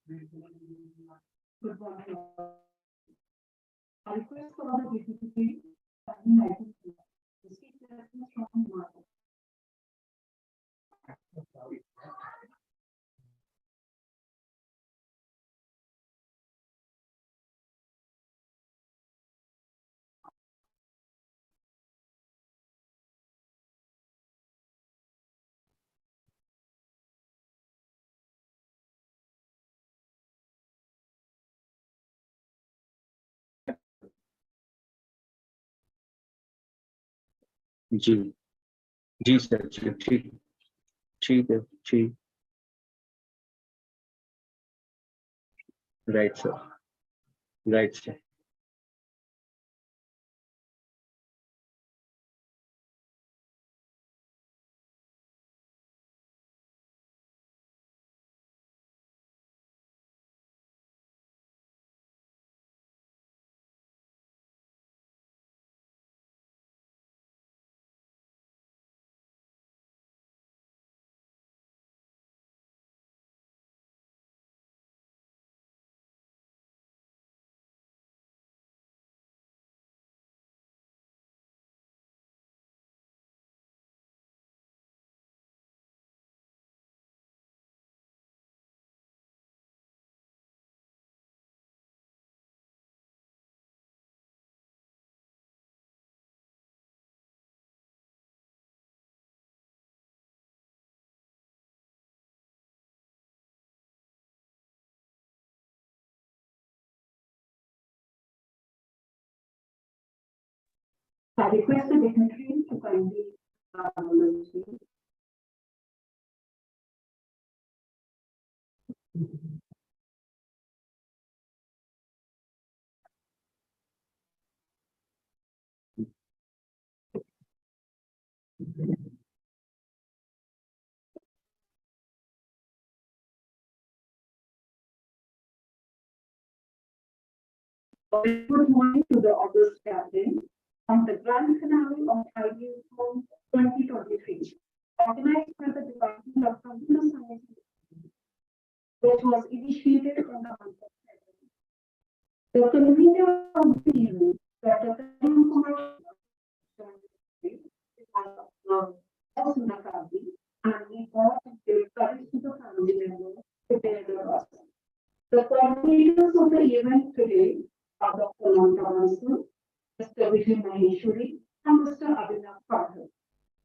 Good morning. I request for all the participants standing right to speak lessons from Mark. जी, जी sir, जी, ठीक, ठीक है, ठीक, right sir, right sir. I request the dignitary to kindly acknowledge. Good morning to the August gathering on the grand finale of IBM 2023, organized by the Department of Computer Science, which was initiated in the month of February. The convener of the evening, Dr. Karim Kumar, also the family, and we all give courage to the family members to bear the loss. The coordinators of the event today are Dr. Nanda Mansur, Mr. Vijay Maheshwari, and Mr. Abhinav Pathak.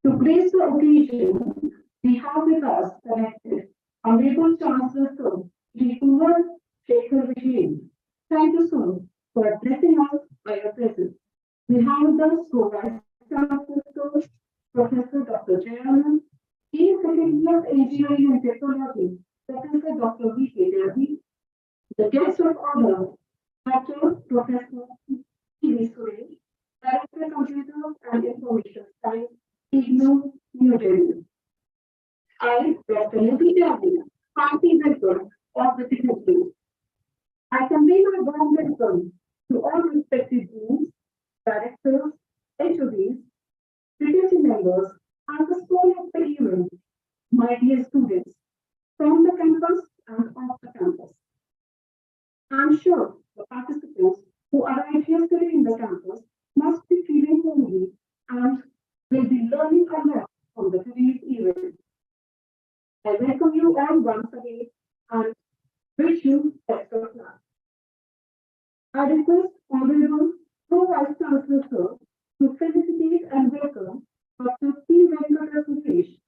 To grace the occasion, we have with us connected Honorable Chancellor Sir, Shri Kumar Shekhar Vijay. Thank you, sir, for blessing us by your presence. We have with us Vice Chancellor, Professor Dr. Jayanand, Chief Secretary of Engineering and Technology, Professor Dr. V. K. Devi, the guest of honor, Dr. Professor P.V. Suresh, Director Computer and Information Science, IGNOU, New Delhi. I, Dr. Nidhi Devi, hearty welcome of the dignitaries. I convey my warm welcome to all respected deans, directors, HODs, faculty members, and the soul of the event, my dear students, from the campus and off the campus. I'm sure the participants who arrived yesterday in the campus must be feeling homely and will be learning a lot from the today's event. I welcome you all once again and wish you best of luck. I request Honorable Pro-Vice Chancellor Sir to felicitate and welcome Dr. P. Venkata Suresh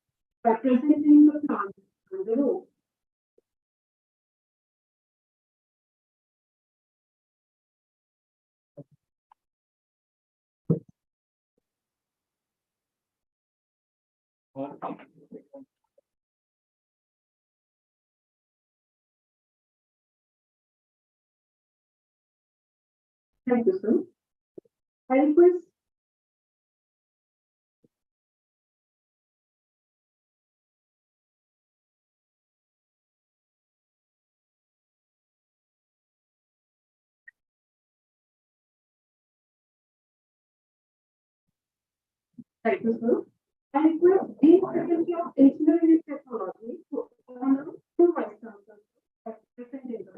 by presenting the plant and the road. Thank you, sir. I request Thank you, sir. I request the Faculty of Engineering and Technology to honor two vice chancellors by presenting the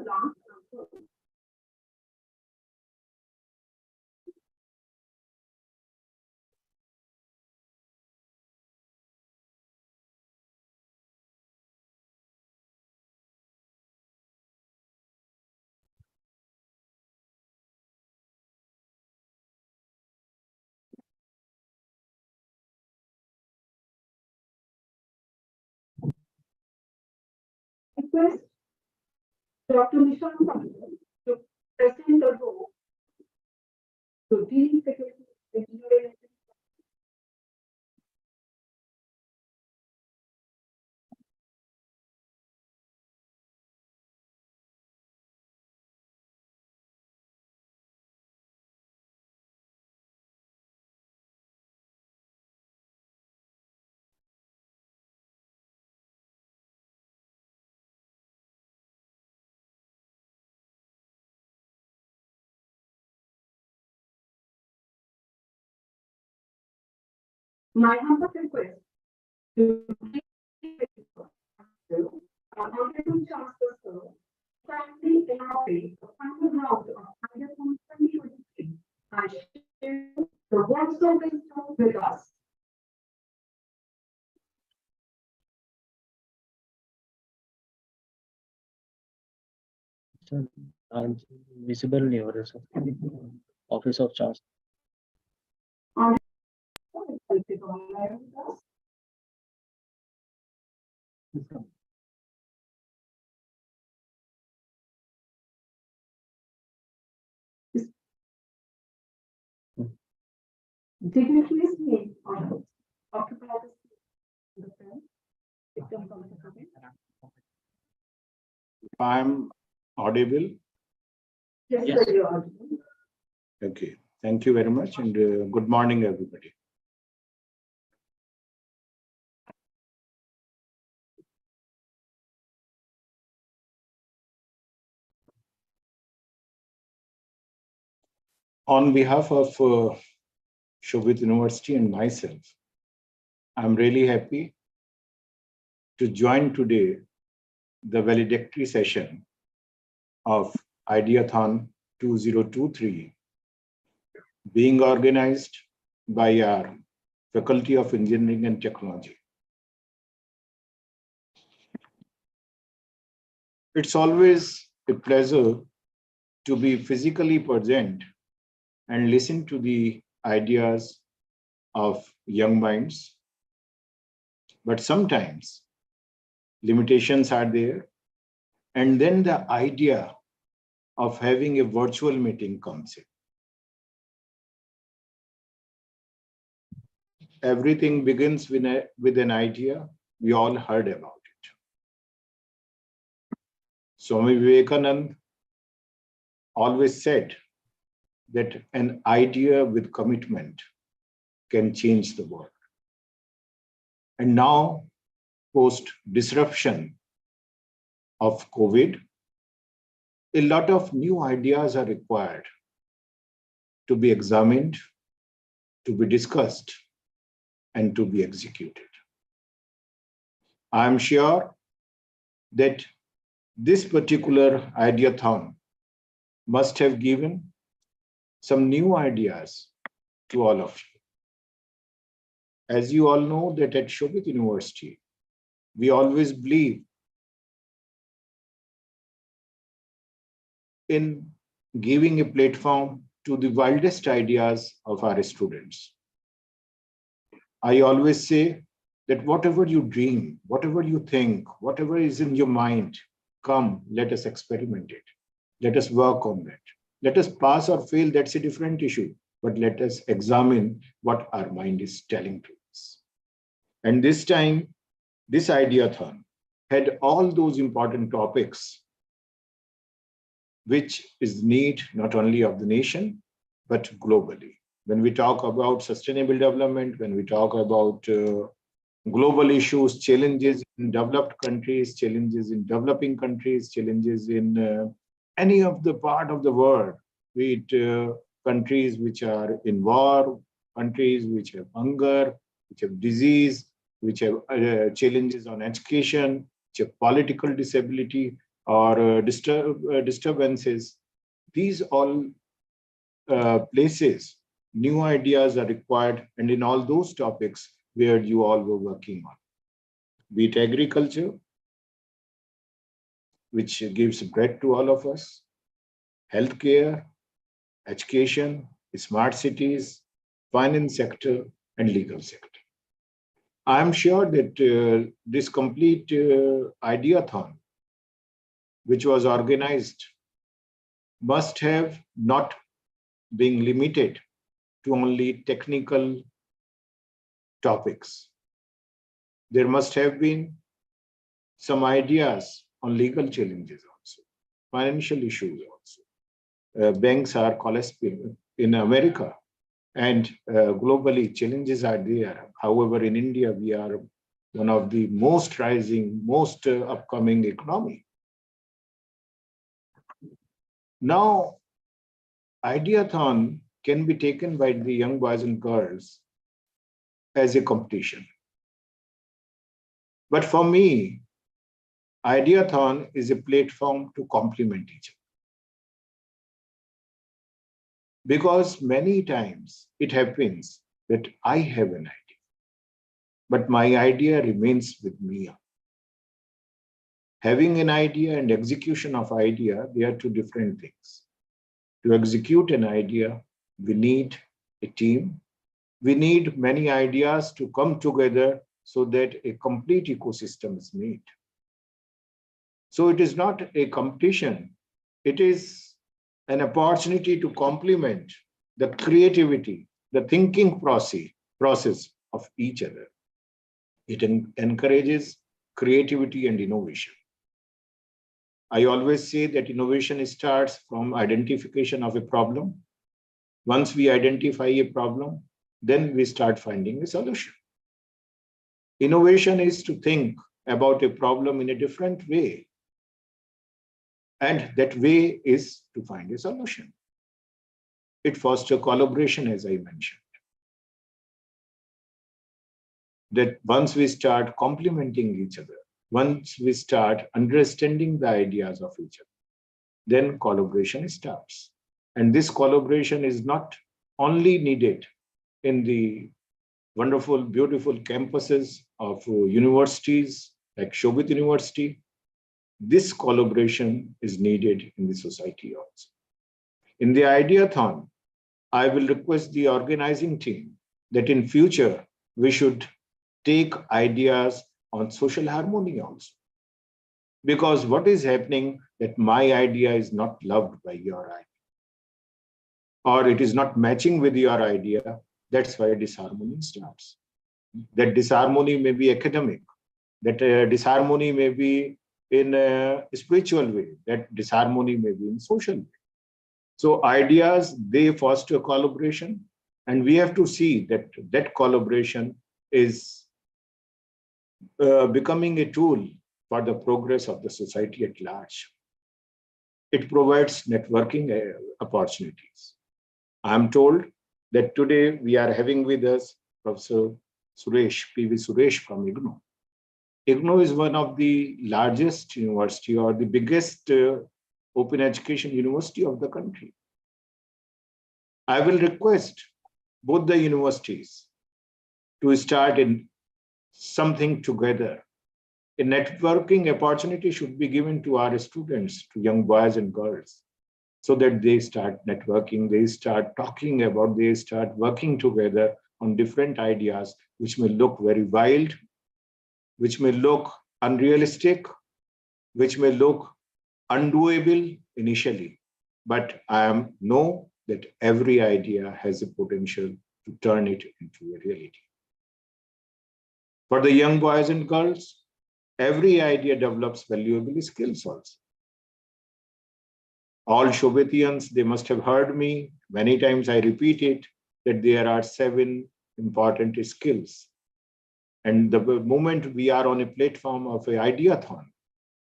request Dr. Nishan Pandit to present the role to Dean Secretary Engineering. My humble request to Honorable Chancellor Sir, kindly inaugurate the final round of Hackathon 2023 and share the words of wisdom with us. Sir, I'm visible near sir. Office of Charge. Dignitaries may occupy the seat in the front. Victim comfortable. I'm audible. Yes, Yes. sir, you are. Okay, thank you very much and good morning, everybody. On behalf of Shobhit University and myself, I'm really happy to join today the valedictory session of Ideathon 2023 being organized by our Faculty of Engineering and Technology. It's always a pleasure to be physically present and listen to the ideas of young minds. But sometimes limitations are there. And then the idea of having a virtual meeting comes in. Everything begins with an idea. We all heard about it. Swami Vivekananda always said that an idea with commitment can change the world. And now, post disruption of COVID, a lot of new ideas are required to be examined, to be discussed, and to be executed. I'm sure that this particular ideathon must have given some new ideas to all of you. As you all know that at Shobhit University, we always believe in giving a platform to the wildest ideas of our students. I always say that whatever you dream, whatever you think, whatever is in your mind, come, let us experiment it. Let us work on that. Let us pass or fail, that's a different issue. But let us examine what our mind is telling to us. And this time, this ideathon had all those important topics, which is need not only of the nation, but globally. When we talk about sustainable development, when we talk about global issues, challenges in developed countries, challenges in developing countries, challenges in any of the part of the world, be it countries which are in war, countries which have hunger, which have disease, which have challenges on education, which have political disability or disturbances. These all places, new ideas are required, and in all those topics where you all were working on, be it agriculture, which gives bread to all of us, healthcare, education, smart cities, finance sector, and legal sector. I'm sure that this complete ideathon which was organized must have not been limited to only technical topics. There must have been some ideas on legal challenges also, financial issues also. Banks are collapsing in America, and globally challenges are there. However, in India, we are one of the most rising, most upcoming economy. Now, Ideathon can be taken by the young boys and girls as a competition. But for me, Ideathon is a platform to complement each other. Because many times it happens that I have an idea, but my idea remains with me. Having an idea and execution of idea, they are two different things. To execute an idea, we need a team. We need many ideas to come together so that a complete ecosystem is made. So it is not a competition. It is an opportunity to complement the creativity, the thinking process of each other. It encourages creativity and innovation. I always say that innovation starts from identification of a problem. Once we identify a problem, then we start finding a solution. Innovation is to think about a problem in a different way. And that way is to find a solution. It fosters collaboration, as I mentioned. That once we start complementing each other, once we start understanding the ideas of each other, then collaboration starts. And this collaboration is not only needed in the wonderful, beautiful campuses of universities like Shobhit University. This collaboration is needed in the society also. In the Ideathon, I will request the organizing team that in future, we should take ideas on social harmony also. Because what is happening that my idea is not loved by your idea, or it is not matching with your idea, that's why disharmony starts. That disharmony may be academic, that disharmony may be in a spiritual way, that disharmony may be in social way. So ideas, they foster collaboration, and we have to see that that collaboration is becoming a tool for the progress of the society at large. It provides networking opportunities. I'm told that today we are having with us Professor Suresh, P.V. Suresh from IGNOU. IGNOU is one of the largest university or the biggest open education university of the country. I will request both the universities to start in something together. A networking opportunity should be given to our students, to young boys and girls, so that they start networking, they start talking about, they start working together on different ideas, which may look very wild, which may look unrealistic, which may look undoable initially. But I know that every idea has a potential to turn it into a reality. For the young boys and girls, every idea develops valuable skills also. All Shobhitians, they must have heard me. Many times I repeat it, that there are 7 important skills. And the moment we are on a platform of an Ideathon,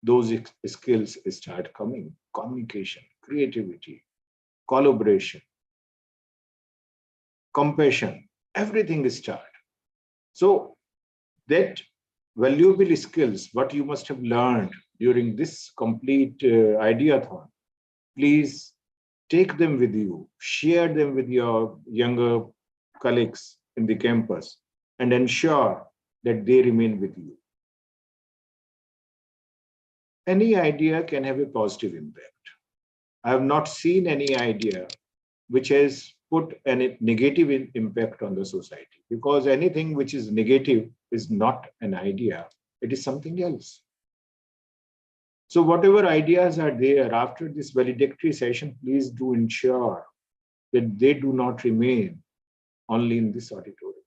those skills start coming. Communication, creativity, collaboration, compassion, everything starts. So that valuable skills, what you must have learned during this complete Ideathon, please take them with you, share them with your younger colleagues in the campus, and ensure that they remain with you. Any idea can have a positive impact. I have not seen any idea which has put a negative impact on the society, because anything which is negative is not an idea, it is something else. So whatever ideas are there after this valedictory session, please do ensure that they do not remain only in this auditorium.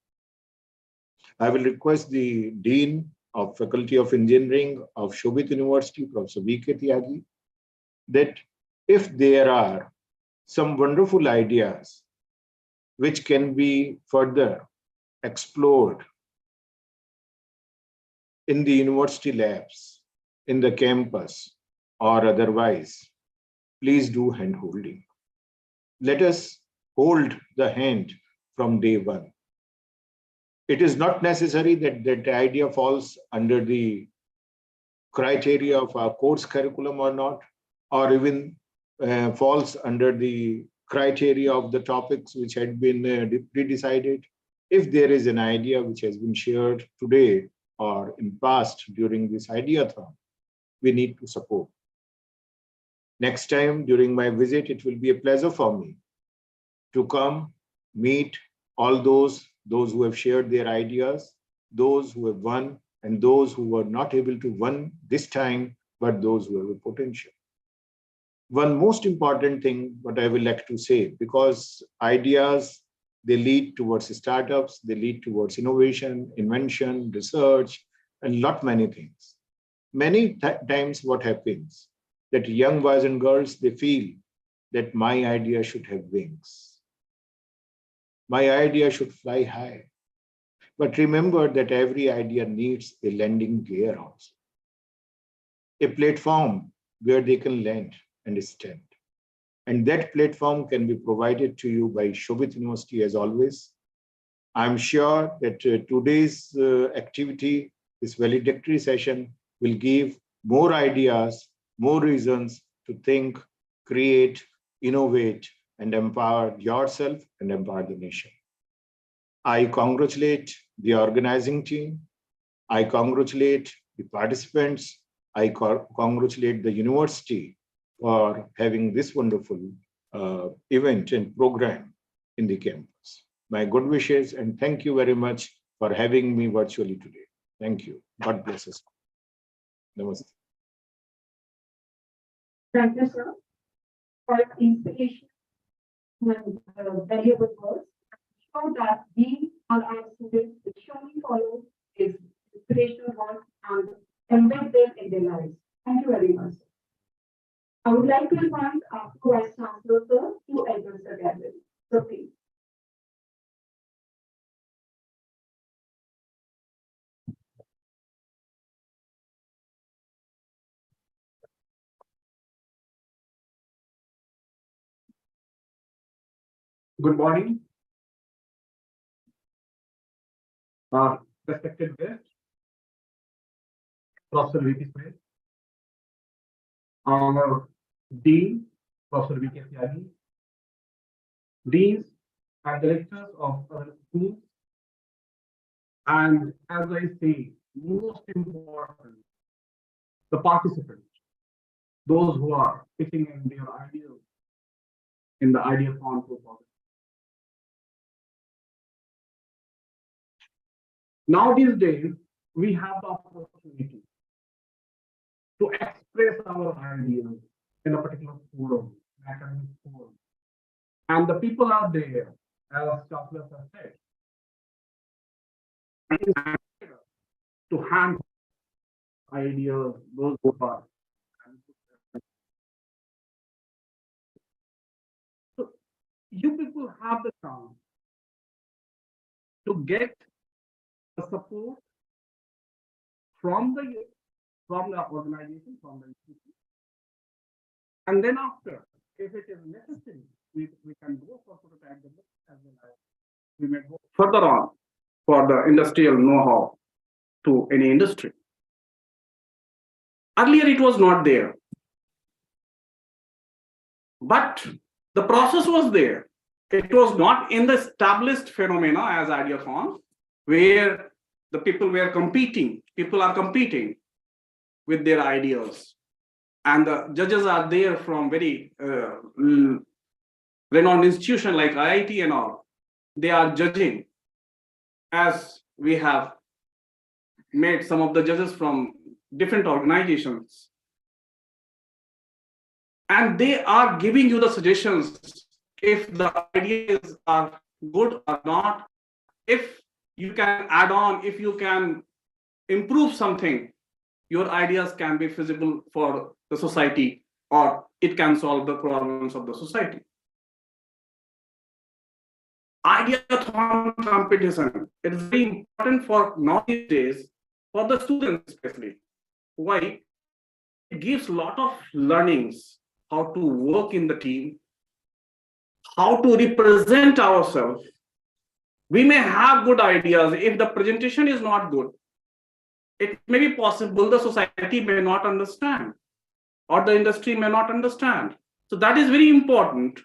I will request the Dean of Faculty of Engineering of Shobhit University, Professor V.K. Tyagi, that if there are some wonderful ideas which can be further explored in the university labs, in the campus, or otherwise, please do hand-holding. Let us hold the hand from day one. It is not necessary that that idea falls under the criteria of our course curriculum or not, or even falls under the criteria of the topics which had been pre-decided. If there is an idea which has been shared today or in past during this ideathon, we need to support. Next time during my visit, it will be a pleasure for me to come meet all those who have shared their ideas, those who have won, and those who were not able to win this time, but those who have a potential. One most important thing, what I would like to say, because ideas, they lead towards startups, they lead towards innovation, invention, research, and lot many things. Many times what happens, that young boys and girls, they feel that my idea should have wings. My idea should fly high. But remember that every idea needs a landing gear also. A platform where they can land and stand. And that platform can be provided to you by Shobhit University as always. I'm sure that today's activity, this valedictory session, will give more ideas, more reasons to think, create, innovate, and empower yourself and empower the nation. I congratulate the organizing team. I congratulate the participants. I congratulate the university for having this wonderful event and program in the campus. My good wishes and thank you very much for having me virtually today. Thank you. God bless us. Namaste. Thank you, sir, for inspiration and valuable words. So that we and our students will surely follow his inspirational work and embed them in their lives. Thank you very much. I would like to invite our Vice Chancellor, sir, to address the gathering. So please. Good morning, respected guest, Professor V.P. Smith, our Dean, Professor V.K. Tyagi, Deans and Directors of our schools, and as I say, most important, the participants, those who are pitching in their ideas in the ideathon 2000. Now these days, we have the opportunity to express our ideas in a particular forum, an academic forum. And the people are there, as Chancellor has said, to hand ideas, those who are. So you people have the chance to get the support from the organization, from the institution. And then after, if it is necessary, we can go for prototype development as well as we may go further on for the industrial know-how to any industry. Earlier, it was not there. But the process was there. It was not in the established phenomena as ideathon, where the people were competing. People are competing with their ideas. And the judges are there from very renowned institutions like IIT and all. They are judging, as we have made some of the judges from different organizations. and they are giving you the suggestions if the ideas are good or not, if you can add on, if you can improve something, your ideas can be feasible for the society, or it can solve the problems of the society. Ideathon competition, it is very important for nowadays, for the students especially. Why? It gives a lot of learnings, how to work in the team, how to represent ourselves. We may have good ideas. If the presentation is not good, it may be possible the society may not understand, or the industry may not understand. So that is very important.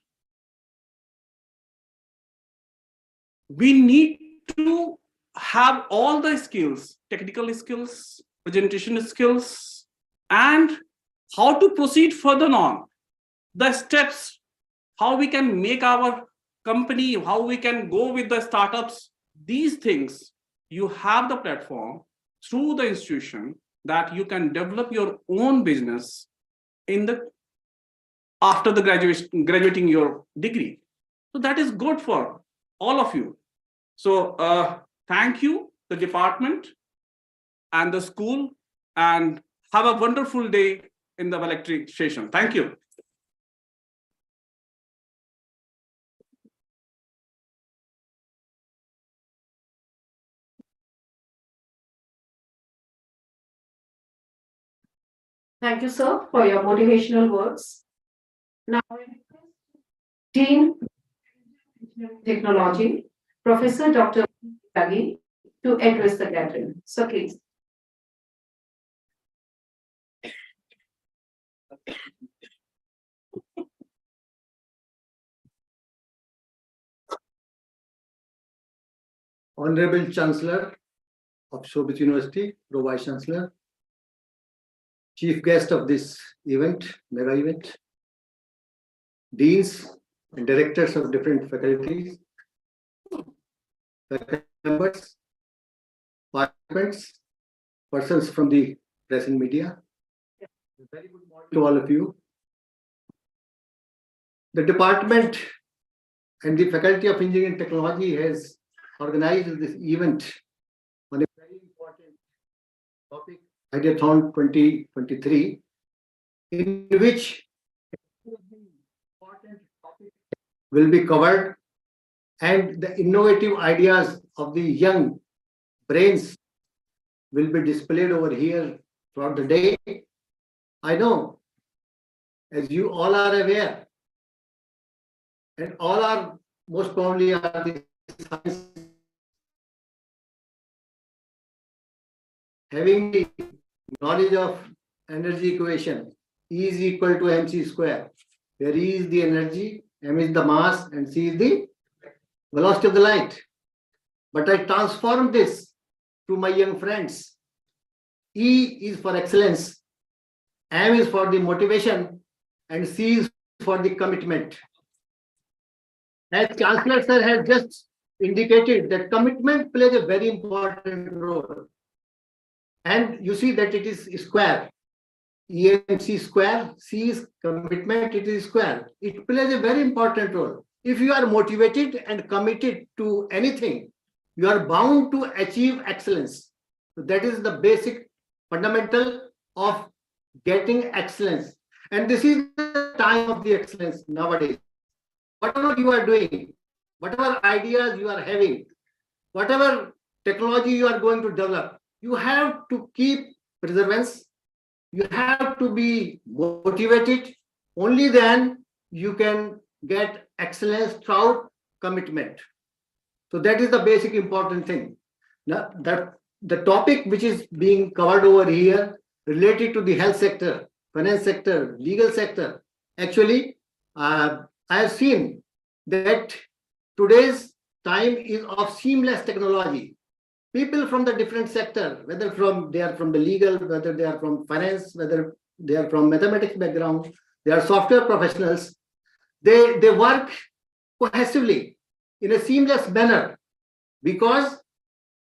We need to have all the skills, technical skills, presentation skills, and how to proceed further on. The steps, how we can make our company, how we can go with the startups, these things, you have the platform through the institution that you can develop your own business in the after the graduating your degree. So that is good for all of you. So thank you, the department and the school, and have a wonderful day in the electric station. Thank you. Thank you, sir, for your motivational words. Now, I request Dean of Technology, Professor Dr. Yagi, to address the gathering. So please. Honorable Chancellor of Shobhit University, Pro Vice Chancellor, Chief Guest of this event, mega event, Deans and Directors of different faculties, faculty members, participants, persons from the press and media. Very good morning to all of you. The department and the Faculty of Engineering and Technology has organized this event on a very important topic, Ideathon 2023, in which important topics will be covered and the innovative ideas of the young brains will be displayed over here throughout the day. I know, as you all are aware, and all are most probably are the science, having the knowledge of energy equation, E is equal to mc square, where E is the energy, m is the mass, and c is the velocity of the light. But I transform this to my young friends. E is for excellence, M is for the motivation, and C is for the commitment. As Chancellor Sir has just indicated, that commitment plays a very important role. And you see that it is square. EMC square, C is commitment, it is square. It plays a very important role. If you are motivated and committed to anything, you are bound to achieve excellence. So that is the basic fundamental of getting excellence. And this is the time of the excellence nowadays. Whatever you are doing, whatever ideas you are having, whatever technology you are going to develop, you have to keep perseverance. You have to be motivated. Only then you can get excellence throughout commitment. So that is the basic important thing. Now, that the topic which is being covered over here related to the health sector, finance sector, legal sector, actually, I have seen that today's time is of seamless technology. People from the different sector, whether they are from the legal, whether they are from finance, whether they are from mathematics background, they are software professionals, they work cohesively in a seamless manner, because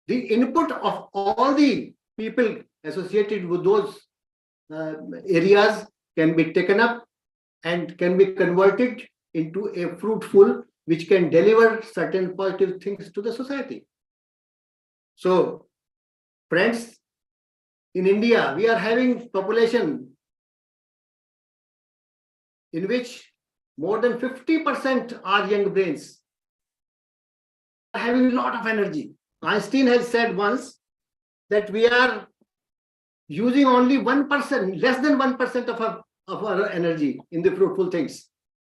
the input of all the people associated with those areas can be taken up and can be converted into a fruitful, which can deliver certain positive things to the society. So, friends, in India, we are having population in which more than 50% are young brains, having a lot of energy. Einstein has said once that we are using only 1%, less than 1% of our energy in the fruitful things.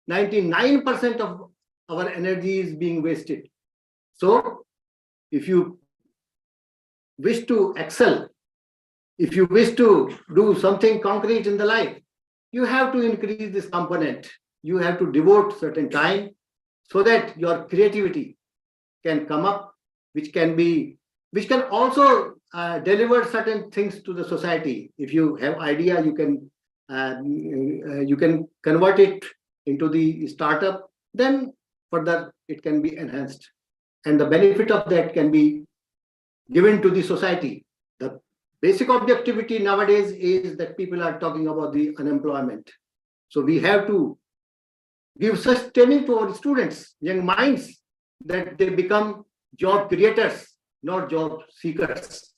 99% of our energy is being wasted. So, if you wish to excel, if you wish to do something concrete in the life, you have to increase this component. You have to devote certain time so that your creativity can come up, which can also deliver certain things to the society. If you have idea, you can convert it into the startup, then further it can be enhanced, and the benefit of that can be given to the society. The basic objectivity nowadays is that people are talking about the unemployment. So we have to give such training to our students, young minds, that they become job creators, not job seekers.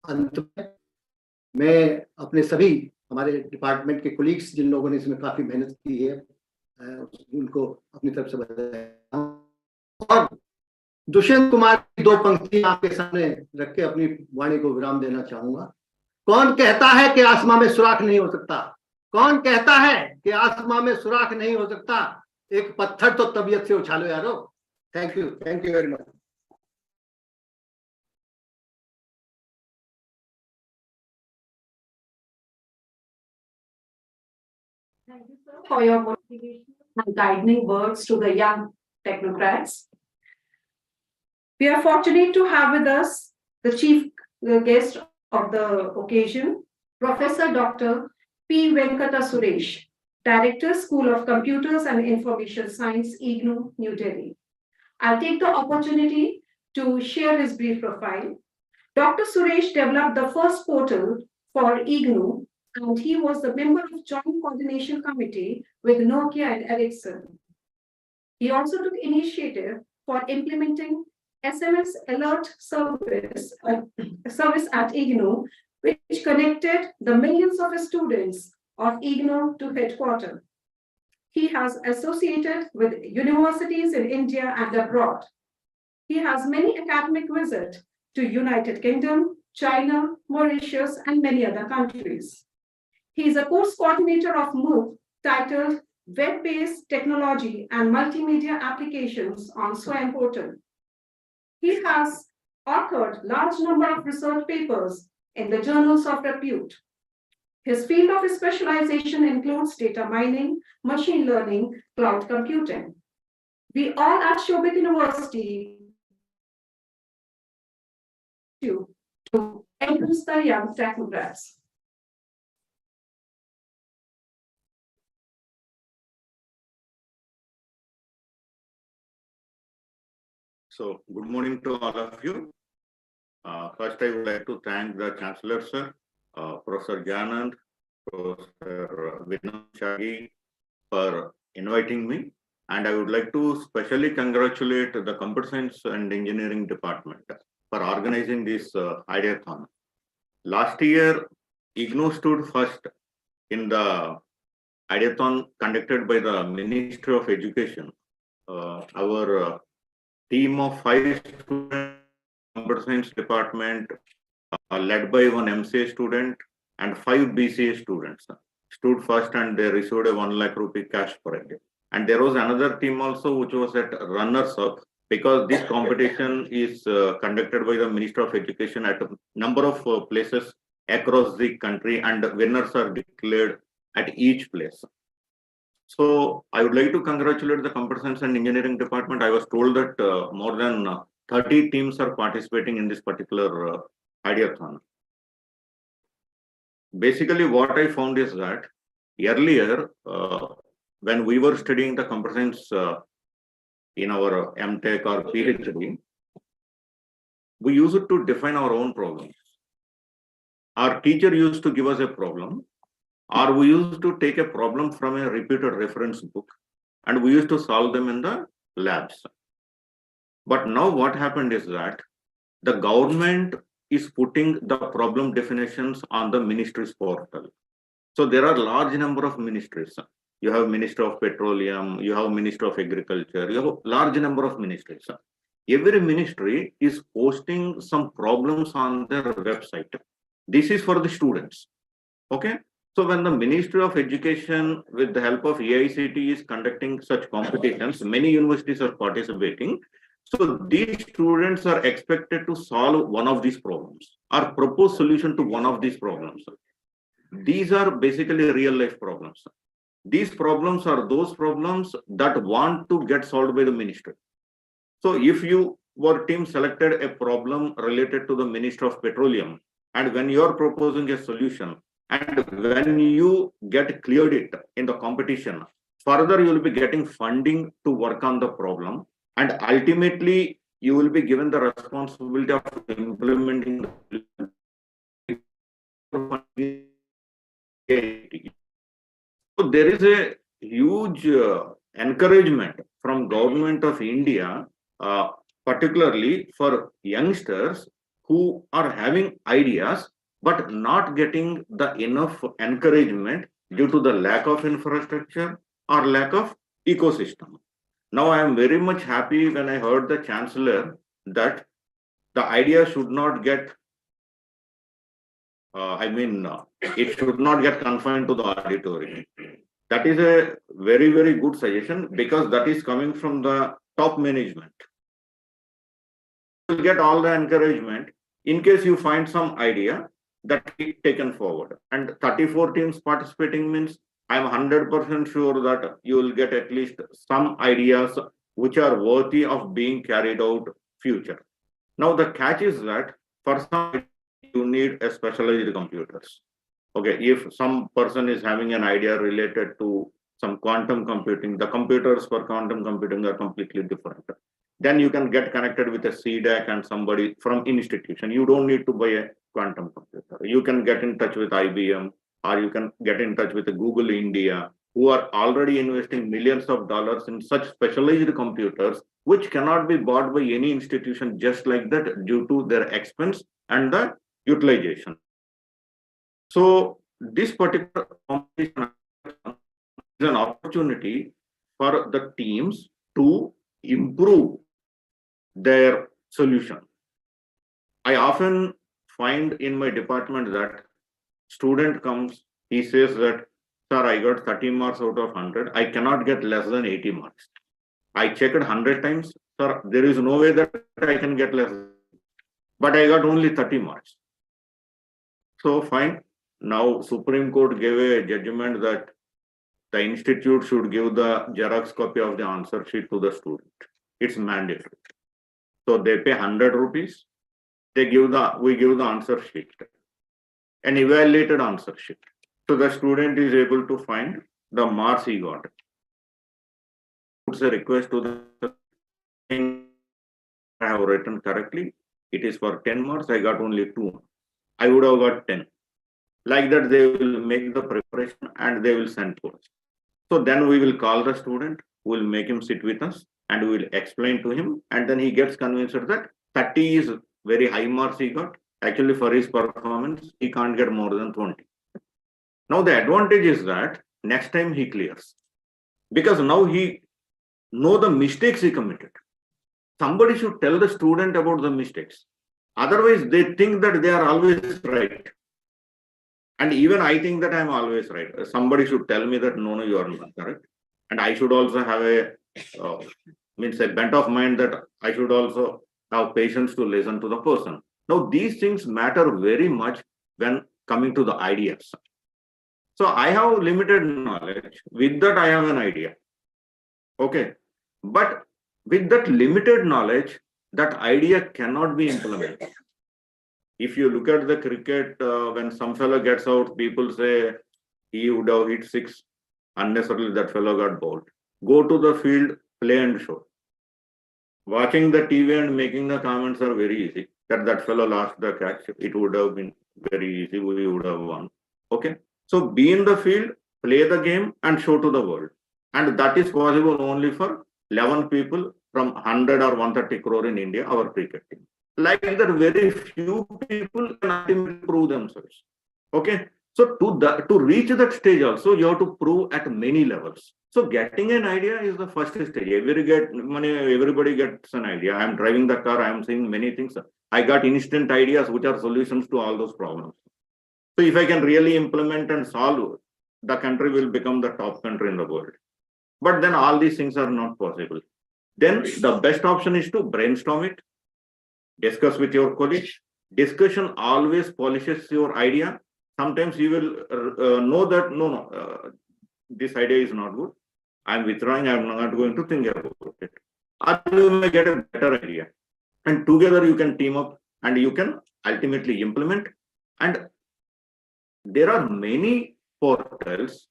अंत में मैं अपने सभी हमारे department के colleagues जिन लोगों ने इसमें काफी मेहनत की है उनको अपनी तरफ से बताया और दुष्यंत कुमार की दो पंक्ति आपके सामने रख के अपनी वाणी को विराम देना चाहूंगा। कौन कहता है कि आसमां में सुराख नहीं हो सकता? कौन कहता है कि आसमां में सुराख नहीं हो सकता? एक पत्थर तो तबीयत से उछालो यारो। Thank you very much. Thank you, sir, for your motivation and guiding words to the young technocrats. We are fortunate to have with us the chief guest of the occasion, Professor Dr. P. Venkata Suresh, Director, School of Computers and Information Science, IGNOU, New Delhi. I'll take the opportunity to share his brief profile. Dr. Suresh developed the first portal for IGNOU, and he was the member of Joint Coordination Committee with Nokia and Ericsson. He also took initiative for implementing SMS alert service at IGNOU, which connected the millions of students of IGNOU to headquarters. He has associated with universities in India and abroad. He has many academic visits to United Kingdom, China, Mauritius, and many other countries. He is a course coordinator of MOOC titled Web-Based Technology and Multimedia Applications on SWAYAM Portal. He has authored large number of research papers in the journals of repute. His field of specialization includes data mining, machine learning, cloud computing. We all at Shobhit University to encourage the young technocrats. So, good morning to all of you. First, I would like to thank the Chancellor, sir, Professor Janand, Professor Vinod Shagi for inviting me. And I would like to specially congratulate the Computer Science and Engineering Department for organizing this ideathon. Last year, IGNOU stood first in the ideathon conducted by the Ministry of Education. Our team of 5 students, Computer Science Department, led by one MCA student and 5 BCA students, stood first and they received a 1 lakh rupee cash prize. And there was another team also which was at runners-up, because this competition is conducted by the Ministry of Education at a number of places across the country, and winners are declared at each place. So I would like to congratulate the Computer Science and Engineering Department. I was told that more than 30 teams are participating in this particular ideathon. Basically, what I found is that earlier, when we were studying the computer science in our MTech or PhD, we used to define our own problems. Our teacher used to give us a problem, or we used to take a problem from a repeated reference book and we used to solve them in the labs. But now what happened is that the government is putting the problem definitions on the ministry's portal. So there are large number of ministries. You have Minister of Petroleum, you have Minister of Agriculture, you have a large number of ministries. Every ministry is posting some problems on their website. This is for the students. Okay. So when the Ministry of Education, with the help of AICT, is conducting such competitions, many universities are participating. So these students are expected to solve one of these problems or propose solution to one of these problems. These are basically real life problems. These problems are those problems that want to get solved by the ministry. So if your team selected a problem related to the Minister of Petroleum, and when you are proposing a solution, and when you get cleared it in the competition, further you will be getting funding to work on the problem, and ultimately you will be given the responsibility of implementing the. So there is a huge encouragement from Government of India, particularly for youngsters who are having ideas but not getting the enough encouragement due to the lack of infrastructure or lack of ecosystem. Now I am very much happy when I heard the Chancellor that the idea should not get it should not get confined to the auditorium. That is a very, very good suggestion because that is coming from the top management. You will get all the encouragement in case you find some idea that is taken forward. And 34 teams participating means I'm 100% sure that you will get at least some ideas which are worthy of being carried out future. Now the catch is that for some you need a specialized computers. Okay, if some person is having an idea related to some quantum computing, the computers for quantum computing are completely different. Then you can get connected with a CDAC and somebody from institution. You don't need to buy a quantum computer. You can get in touch with IBM or you can get in touch with Google India, who are already investing millions of dollars in such specialized computers, which cannot be bought by any institution just like that due to their expense and the utilization. So this particular competition is an opportunity for the teams to improve their solution. I often find in my department that student comes, he says that, sir, I got 30 marks out of 100. I cannot get less than 80 marks. I checked 100 times, sir, there is no way that I can get less, but I got only 30 marks. So fine. Now Supreme Court gave a judgment that the institute should give the Xerox copy of the answer sheet to the student. It's mandatory. So they pay 100 rupees. We give the answer sheet, an evaluated answer sheet. So the student is able to find the marks he got. It's a request to the I have written correctly. It is for 10 marks. I got only 2. I would have got 10. Like that, they will make the preparation and they will send to us. So then we will call the student, we will make him sit with us and we will explain to him. And then he gets convinced that 30 is very high marks he got. Actually, for his performance, he can't get more than 20. Now, the advantage is that next time he clears. Because now he knows the mistakes he committed. Somebody should tell the student about the mistakes. Otherwise, they think that they are always right. And even I think that I'm always right. Somebody should tell me that no, you are not correct. And I should also have a bent of mind that I should also have patience to listen to the person. Now, these things matter very much when coming to the ideas. So I have limited knowledge. With that, I have an idea. Okay. But with that limited knowledge, that idea cannot be implemented. If you look at the cricket, when some fellow gets out, people say he would have hit 6. Unnecessarily, that fellow got bowled. Go to the field, play and show. Watching the TV and making the comments are very easy. That fellow lost the catch. It would have been very easy. We would have won. Okay. So be in the field, play the game and show to the world. And that is possible only for 11 people from 100 or 130 crore in India, our cricket team. Like that, very few people can ultimately prove themselves. Okay. So to reach that stage also, you have to prove at many levels. So getting an idea is the first stage. Everybody gets an idea. I am driving the car. I am seeing many things. I got instant ideas which are solutions to all those problems. So if I can really implement and solve, the country will become the top country in the world. But then all these things are not possible. Then the best option is to brainstorm it, discuss with your colleagues. Discussion always polishes your idea. Sometimes you will know that, this idea is not good. I'm withdrawing, I'm not going to think about it. Or you may get a better idea. And together you can team up and you can ultimately implement. And there are many portals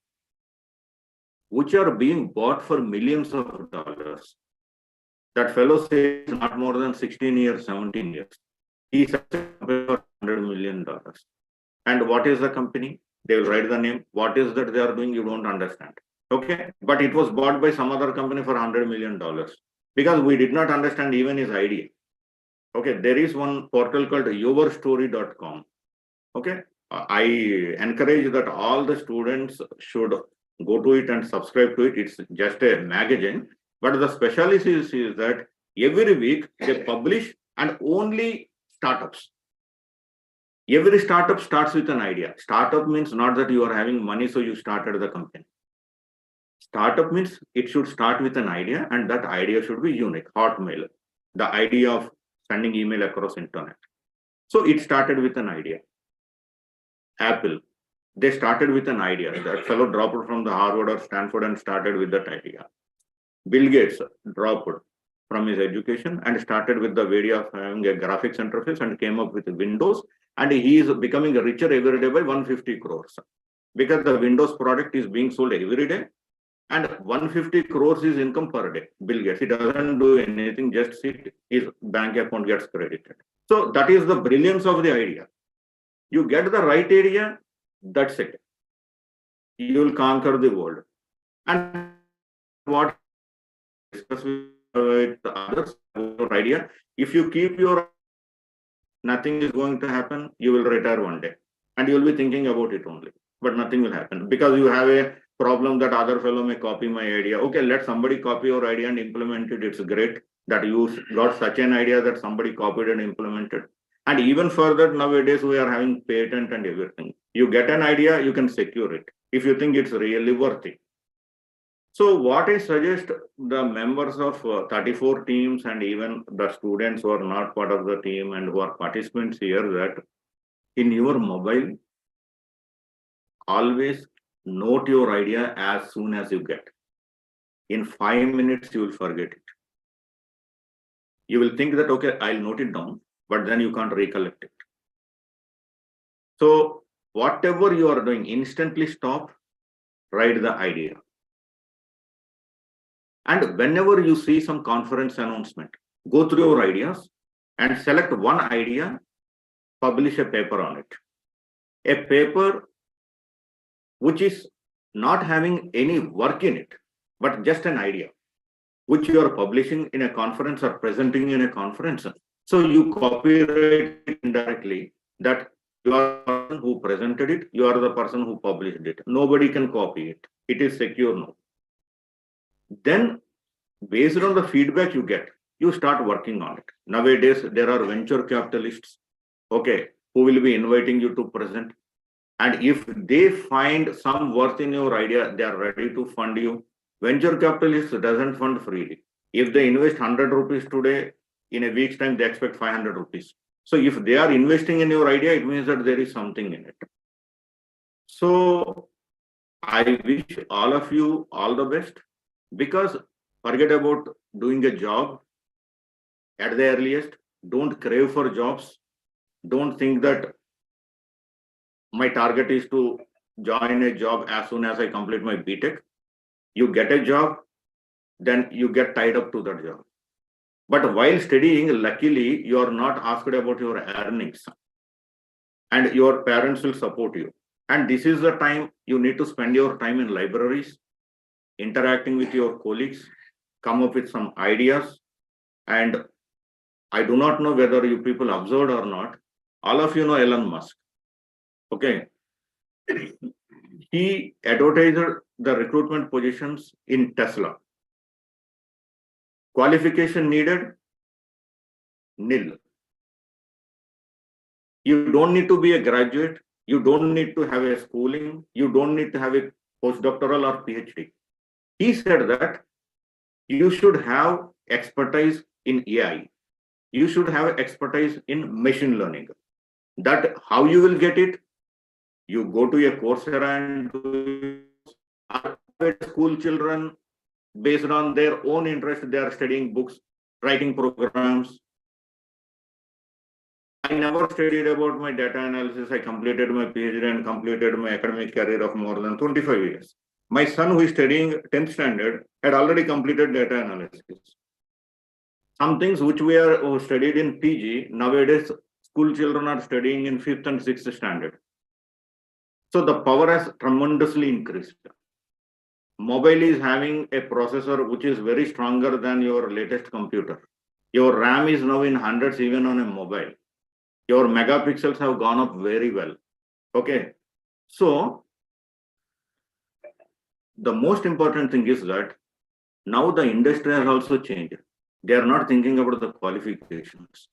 which are being bought for millions of dollars. That fellow says not more than 16 years, 17 years. He's for $100 million. And what is the company? They will write the name. What is that they are doing? You don't understand. Okay. But it was bought by some other company for $100 million because we did not understand even his idea. Okay. There is one portal called yourstory.com. Okay. I encourage that all the students should go to it and subscribe to it. It's just a magazine. But the specialty is that every week they publish and only startups. Every startup starts with an idea. Startup means not that you are having money, so you started the company. Startup means it should start with an idea and that idea should be unique. Hotmail, the idea of sending email across internet. So it started with an idea. Apple, they started with an idea. That fellow dropped from the Harvard or Stanford and started with that idea. Bill Gates dropped from his education and started with the idea of having a graphics interface and came up with Windows. And he is becoming richer every day by 150 crores because the Windows product is being sold every day. And 150 crores is income per day. Bill Gates, he doesn't do anything, just sit, his bank account gets credited. So that is the brilliance of the idea. You get the right idea, that's it. You will conquer the world. And what discuss with others idea, if you keep your nothing is going to happen, you will retire one day and you will be thinking about it only, but nothing will happen because you have a problem that other fellow may copy my idea. Okay, let somebody copy your idea and implement it. It's great that you got such an idea that somebody copied and implemented. And even further, nowadays we are having patent and everything. You get an idea, you can secure it if you think it's really worthy. So what I suggest the members of 34 teams and even the students who are not part of the team and who are participants here, that in your mobile, always note your idea as soon as you get. In 5 minutes, you will forget it. You will think that, okay, I'll note it down, but then you can't recollect it. So whatever you are doing, instantly stop, write the idea. And whenever you see some conference announcement, go through your ideas and select one idea, publish a paper on it. A paper which is not having any work in it, but just an idea, which you are publishing in a conference or presenting in a conference. So you copyright it indirectly that you are the person who presented it, you are the person who published it. Nobody can copy it. It is secure now. Then, based on the feedback you get, you start working on it. Nowadays, there are venture capitalists, okay, who will be inviting you to present. And if they find some worth in your idea, they are ready to fund you. Venture capitalists doesn't fund freely. If they invest 100 rupees today, in a week's time, they expect 500 rupees. So if they are investing in your idea, it means that there is something in it. So I wish all of you all the best, because forget about doing a job at the earliest. Don't crave for jobs. Don't think that my target is to join a job as soon as I complete my BTech. You get a job, then you get tied up to that job. But while studying, luckily, you are not asked about your earnings and your parents will support you. And this is the time you need to spend your time in libraries, interacting with your colleagues, come up with some ideas. And I do not know whether you people observed or not. All of you know Elon Musk. Okay. He advertised the recruitment positions in Tesla. Qualification needed, nil. You don't need to be a graduate. You don't need to have a schooling. You don't need to have a postdoctoral or PhD. He said that you should have expertise in AI. You should have expertise in machine learning. That how you will get it? You go to a Coursera and do it. School children, based on their own interest, they are studying books, writing programs. I never studied about my data analysis. I completed my PhD and completed my academic career of more than 25 years. My son, who is studying 10th standard, had already completed data analysis. Some things which we are studied in PG, nowadays school children are studying in 5th and 6th standard. So the power has tremendously increased. Mobile is having a processor which is very stronger than your latest computer. Your RAM is now in hundreds even on a mobile. Your megapixels have gone up very well. Okay. So the most important thing is that now the industry has also changed. They are not thinking about the qualifications,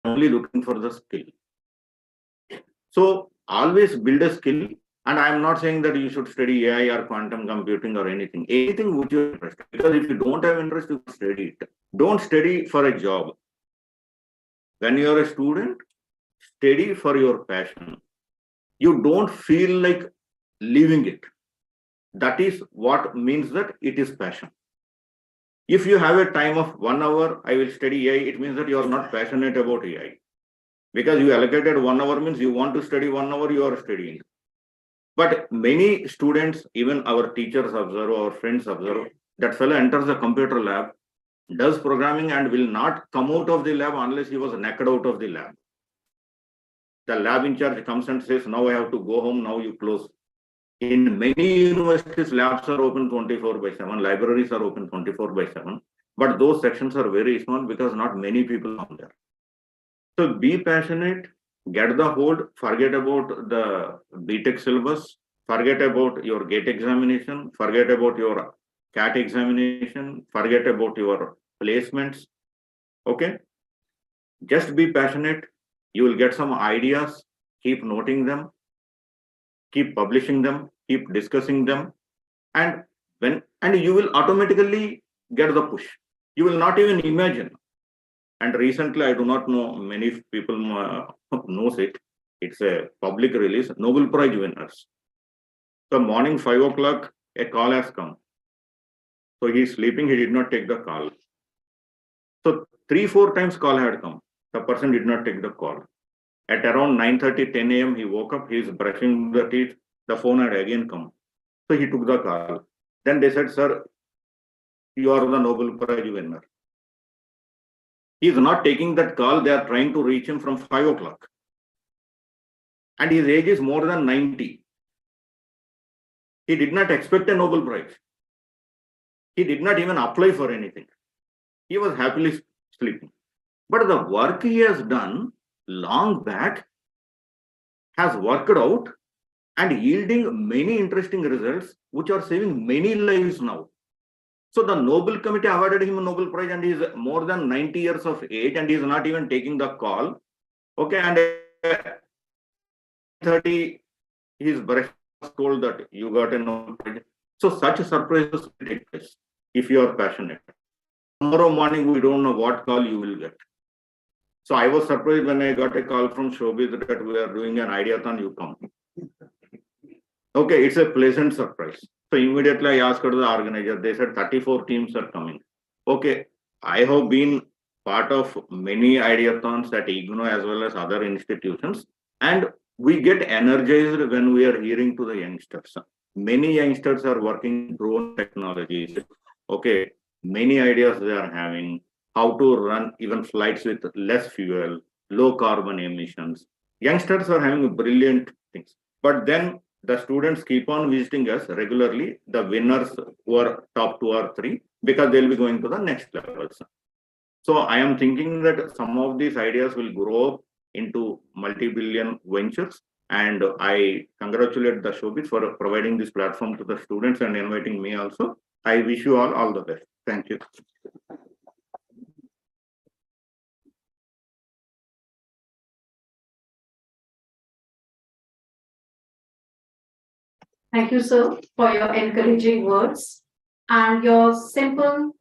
only looking for the skill. So always build a skill. And I am not saying that you should study AI or quantum computing or anything which you're interested. Because if you don't have interest, you study it. Don't study for a job. When you are a student, study for your passion. You don't feel like leaving it. That is what means that it is passion. If you have a time of 1 hour, I will study AI, it means that you are not passionate about AI. Because you allocated 1 hour means you want to study 1 hour, you are studying. But many students, even our teachers observe, our friends observe, that fellow enters the computer lab, does programming and will not come out of the lab unless he was knocked out of the lab. The lab in charge comes and says, now I have to go home, now you close. In many universities, labs are open 24/7, libraries are open 24/7, but those sections are very small because not many people are there. So be passionate, get the hold, forget about the BTech syllabus, forget about your GATE examination, forget about your CAT examination, forget about your placements. Okay? Just be passionate. You will get some ideas, keep noting them, keep publishing them, keep discussing them, and you will automatically get the push. You will not even imagine. And recently, I do not know, many people knows it. It's a public release, Nobel Prize winners. The morning 5 o'clock, a call has come. So he's sleeping, he did not take the call. So 3-4 times call had come. The person did not take the call. At around 9:30, 10 a.m., he woke up, he is brushing the teeth, the phone had again come. So he took the call. Then they said, sir, you are the Nobel Prize winner. He is not taking that call. They are trying to reach him from 5 o'clock. And his age is more than 90. He did not expect a Nobel Prize. He did not even apply for anything. He was happily sleeping. But the work he has done long back has worked out and yielding many interesting results, which are saving many lives now. So the Nobel Committee awarded him a Nobel Prize, and he is more than 90 years of age, and he is not even taking the call. Okay, and 30, his breast was told that you got a Nobel Prize. So such surprises take place if you are passionate. Tomorrow morning, we don't know what call you will get. So I was surprised when I got a call from Shobhit that we are doing an ideathon, you come. Okay, it's a pleasant surprise. So immediately I asked the organizer, they said 34 teams are coming. Okay, I have been part of many ideathons at IGNO as well as other institutions, and we get energized when we are hearing to the youngsters. Many youngsters are working drone technologies. Okay, many ideas they are having, how to run even flights with less fuel, low carbon emissions. Youngsters are having brilliant things. But then the students keep on visiting us regularly, the winners who are top 2 or 3, because they'll be going to the next levels. So I am thinking that some of these ideas will grow up into multi-billion ventures. And I congratulate the Shobhit for providing this platform to the students and inviting me also. I wish you all the best. Thank you. Thank you, sir, for your encouraging words and your simple,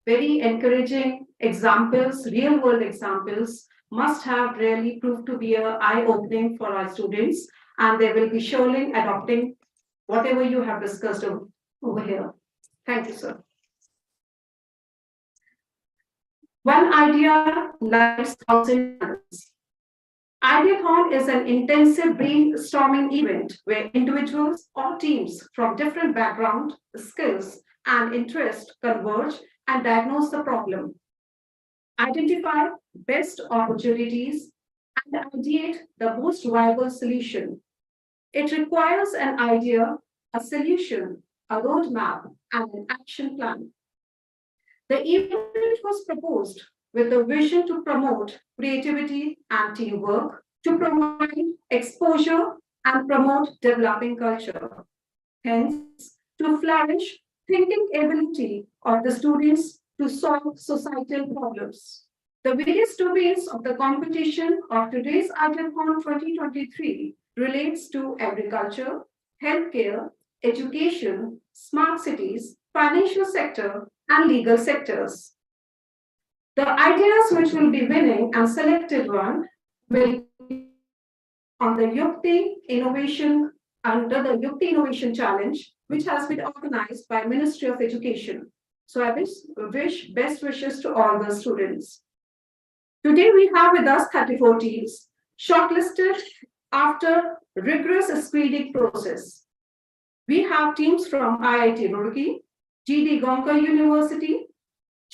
very encouraging examples, real world examples must have really proved to be an eye-opening for our students, and they will be surely adopting whatever you have discussed over here. Thank you, sir. One idea lies 1,000 others. Ideathon is an intensive brainstorming event where individuals or teams from different background, skills, and interests converge and diagnose the problem, identify best opportunities, and ideate the most viable solution. It requires an idea, a solution, a roadmap, and an action plan. The event was proposed with the vision to promote creativity and teamwork, to provide exposure and promote developing culture. Hence, to flourish thinking ability of the students to solve societal problems. The various domains of the competition of today's Ideathon 2023 relates to agriculture, healthcare, education, smart cities, financial sector, and legal sectors. The ideas which will be winning and selected one will be on the Yukti Innovation under the Yukti Innovation Challenge, which has been organized by Ministry of Education. So I wish best wishes to all the students. Today we have with us 34 teams shortlisted after rigorous screening process. We have teams from IIT Roorkee, GD Gonkar University,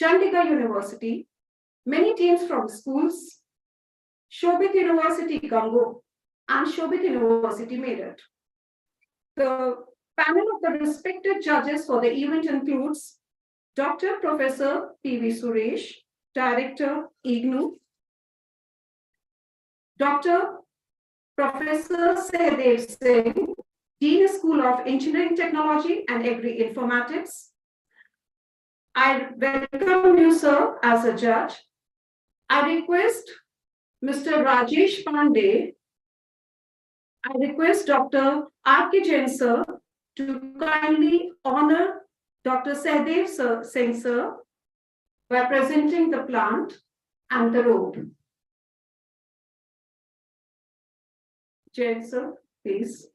Chandigarh University, many teams from schools, Shobhit University Gango, and Shobhit University Meerut. The panel of the respected judges for the event includes Dr. Professor P.V. Suresh, Director, IGNOU, Dr. Professor Sehdev Singh, Dean School of Engineering Technology and Agri-Informatics. I welcome you, sir, as a judge. I request Mr. Rajesh Pandey. I request Dr. R.K. Jain, sir, to kindly honor Dr. Sehdev Singh, sir, by presenting the plant and the robe. Jain, sir, please.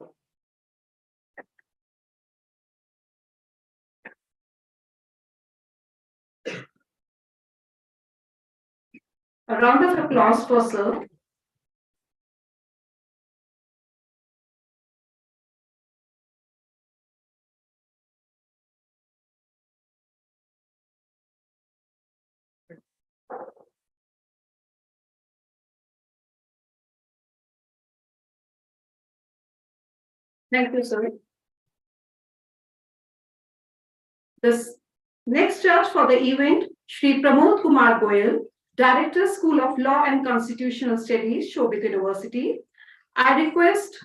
A round of applause for sir. Thank you, sir. This next judge for the event, Shri Pramod Kumar Goyal, Director, School of Law and Constitutional Studies, Shobhit University. I request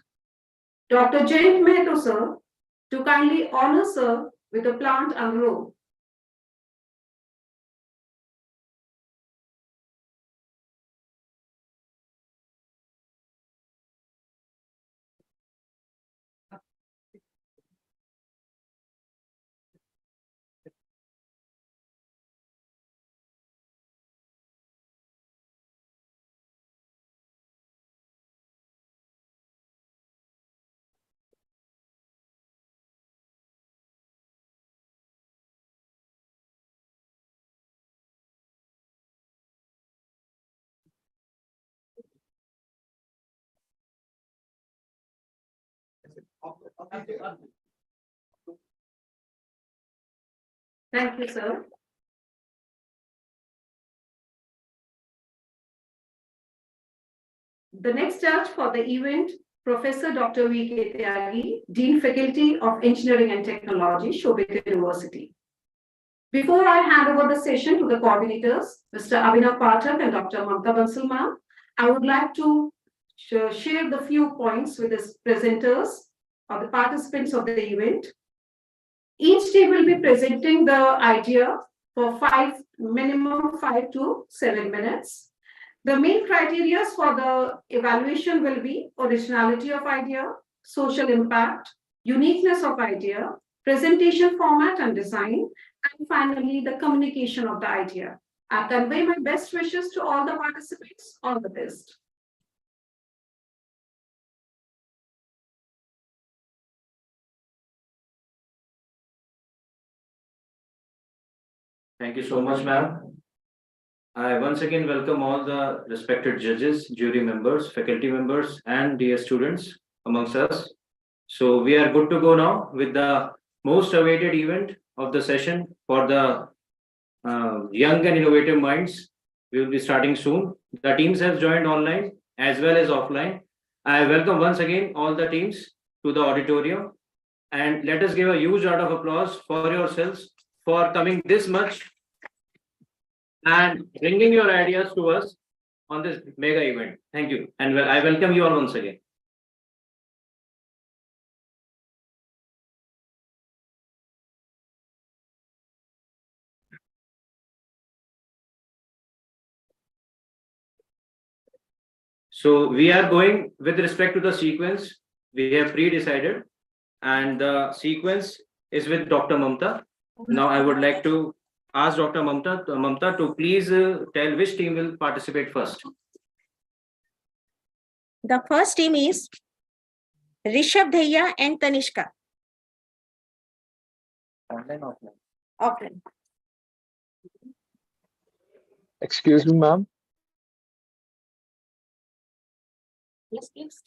Dr. Jayant Mehta, sir, to kindly honor sir with a plant and robe. Thank you, sir. The next judge for the event, Professor Dr. V.K. Tyagi, Dean Faculty of Engineering and Technology, Shobhit University. Before I hand over the session to the coordinators, Mr. Abhinav Pathak and Dr. Mamta Bansal ma'am, I would like to share the few points with the presenters or the participants of the event. Each day will be presenting the idea for minimum 5 to 7 minutes. The main criteria for the evaluation will be originality of idea, social impact, uniqueness of idea, presentation format and design, and finally the communication of the idea. I convey my best wishes to all the participants. All the best. Thank you so much, ma'am. I once again welcome all the respected judges, jury members, faculty members, and dear students amongst us. So we are good to go now with the most awaited event of the session for the young and innovative minds. We will be starting soon. The teams have joined online as well as offline. I welcome once again all the teams to the auditorium, and let us give a huge round of applause for yourselves for coming this much and bringing your ideas to us on this mega event. Thank you. And I welcome you all once again. So we are going with respect to the sequence we have pre-decided, and the sequence is with Dr. Mamta. Now I would like to ask Dr. Mamta to please tell which team will participate first. The first team is Rishabh Dhaiya and Tanishka. Online, offline. Offline. Excuse me, ma'am. Yes, please.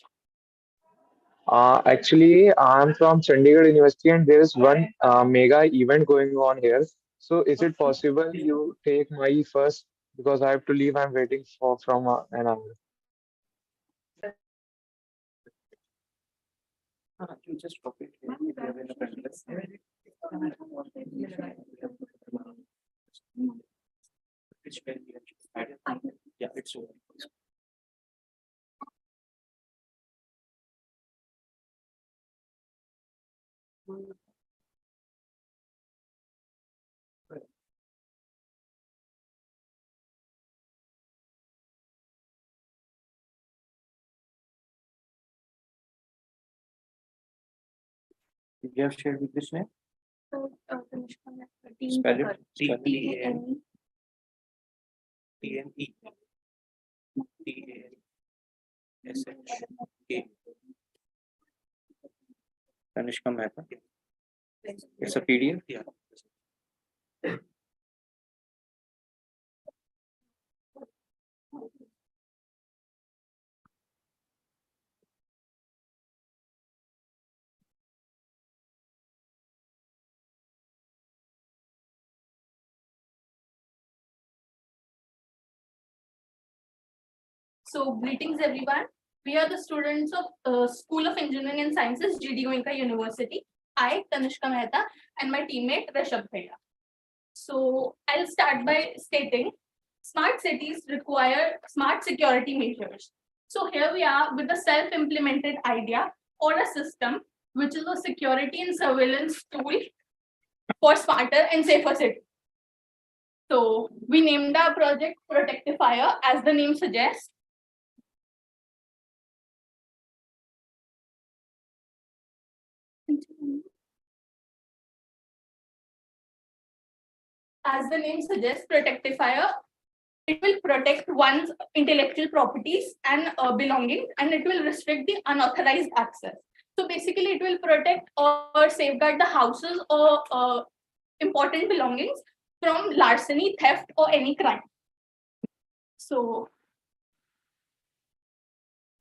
Actually, I'm from Chandigarh University, and there is one mega event going on here. So, is it possible you take my first because I have to leave? I'm waiting for from an hour. You just copy it. Which pen we have decided? Yeah, it's over. You have shared with this name? So, Spell it. T-A-N. T-N-E. T-A-N-S-H-A. Tanishka Mehta. It's a PDF? Yeah. So, greetings everyone. We are the students of School of Engineering and Sciences, GD Goenka University. I, Tanishka Mehta, and my teammate Rishabh Dhaiya. So, I'll start by stating smart cities require smart security measures. So, here we are with a self-implemented idea or a system, which is a security and surveillance tool for smarter and safer cities. So, we named our project Protectifier, as the name suggests. As the name suggests, Protectifier, it will protect one's intellectual properties and belongings, and it will restrict the unauthorized access. So basically, it will protect or safeguard the houses or important belongings from larceny, theft, or any crime. So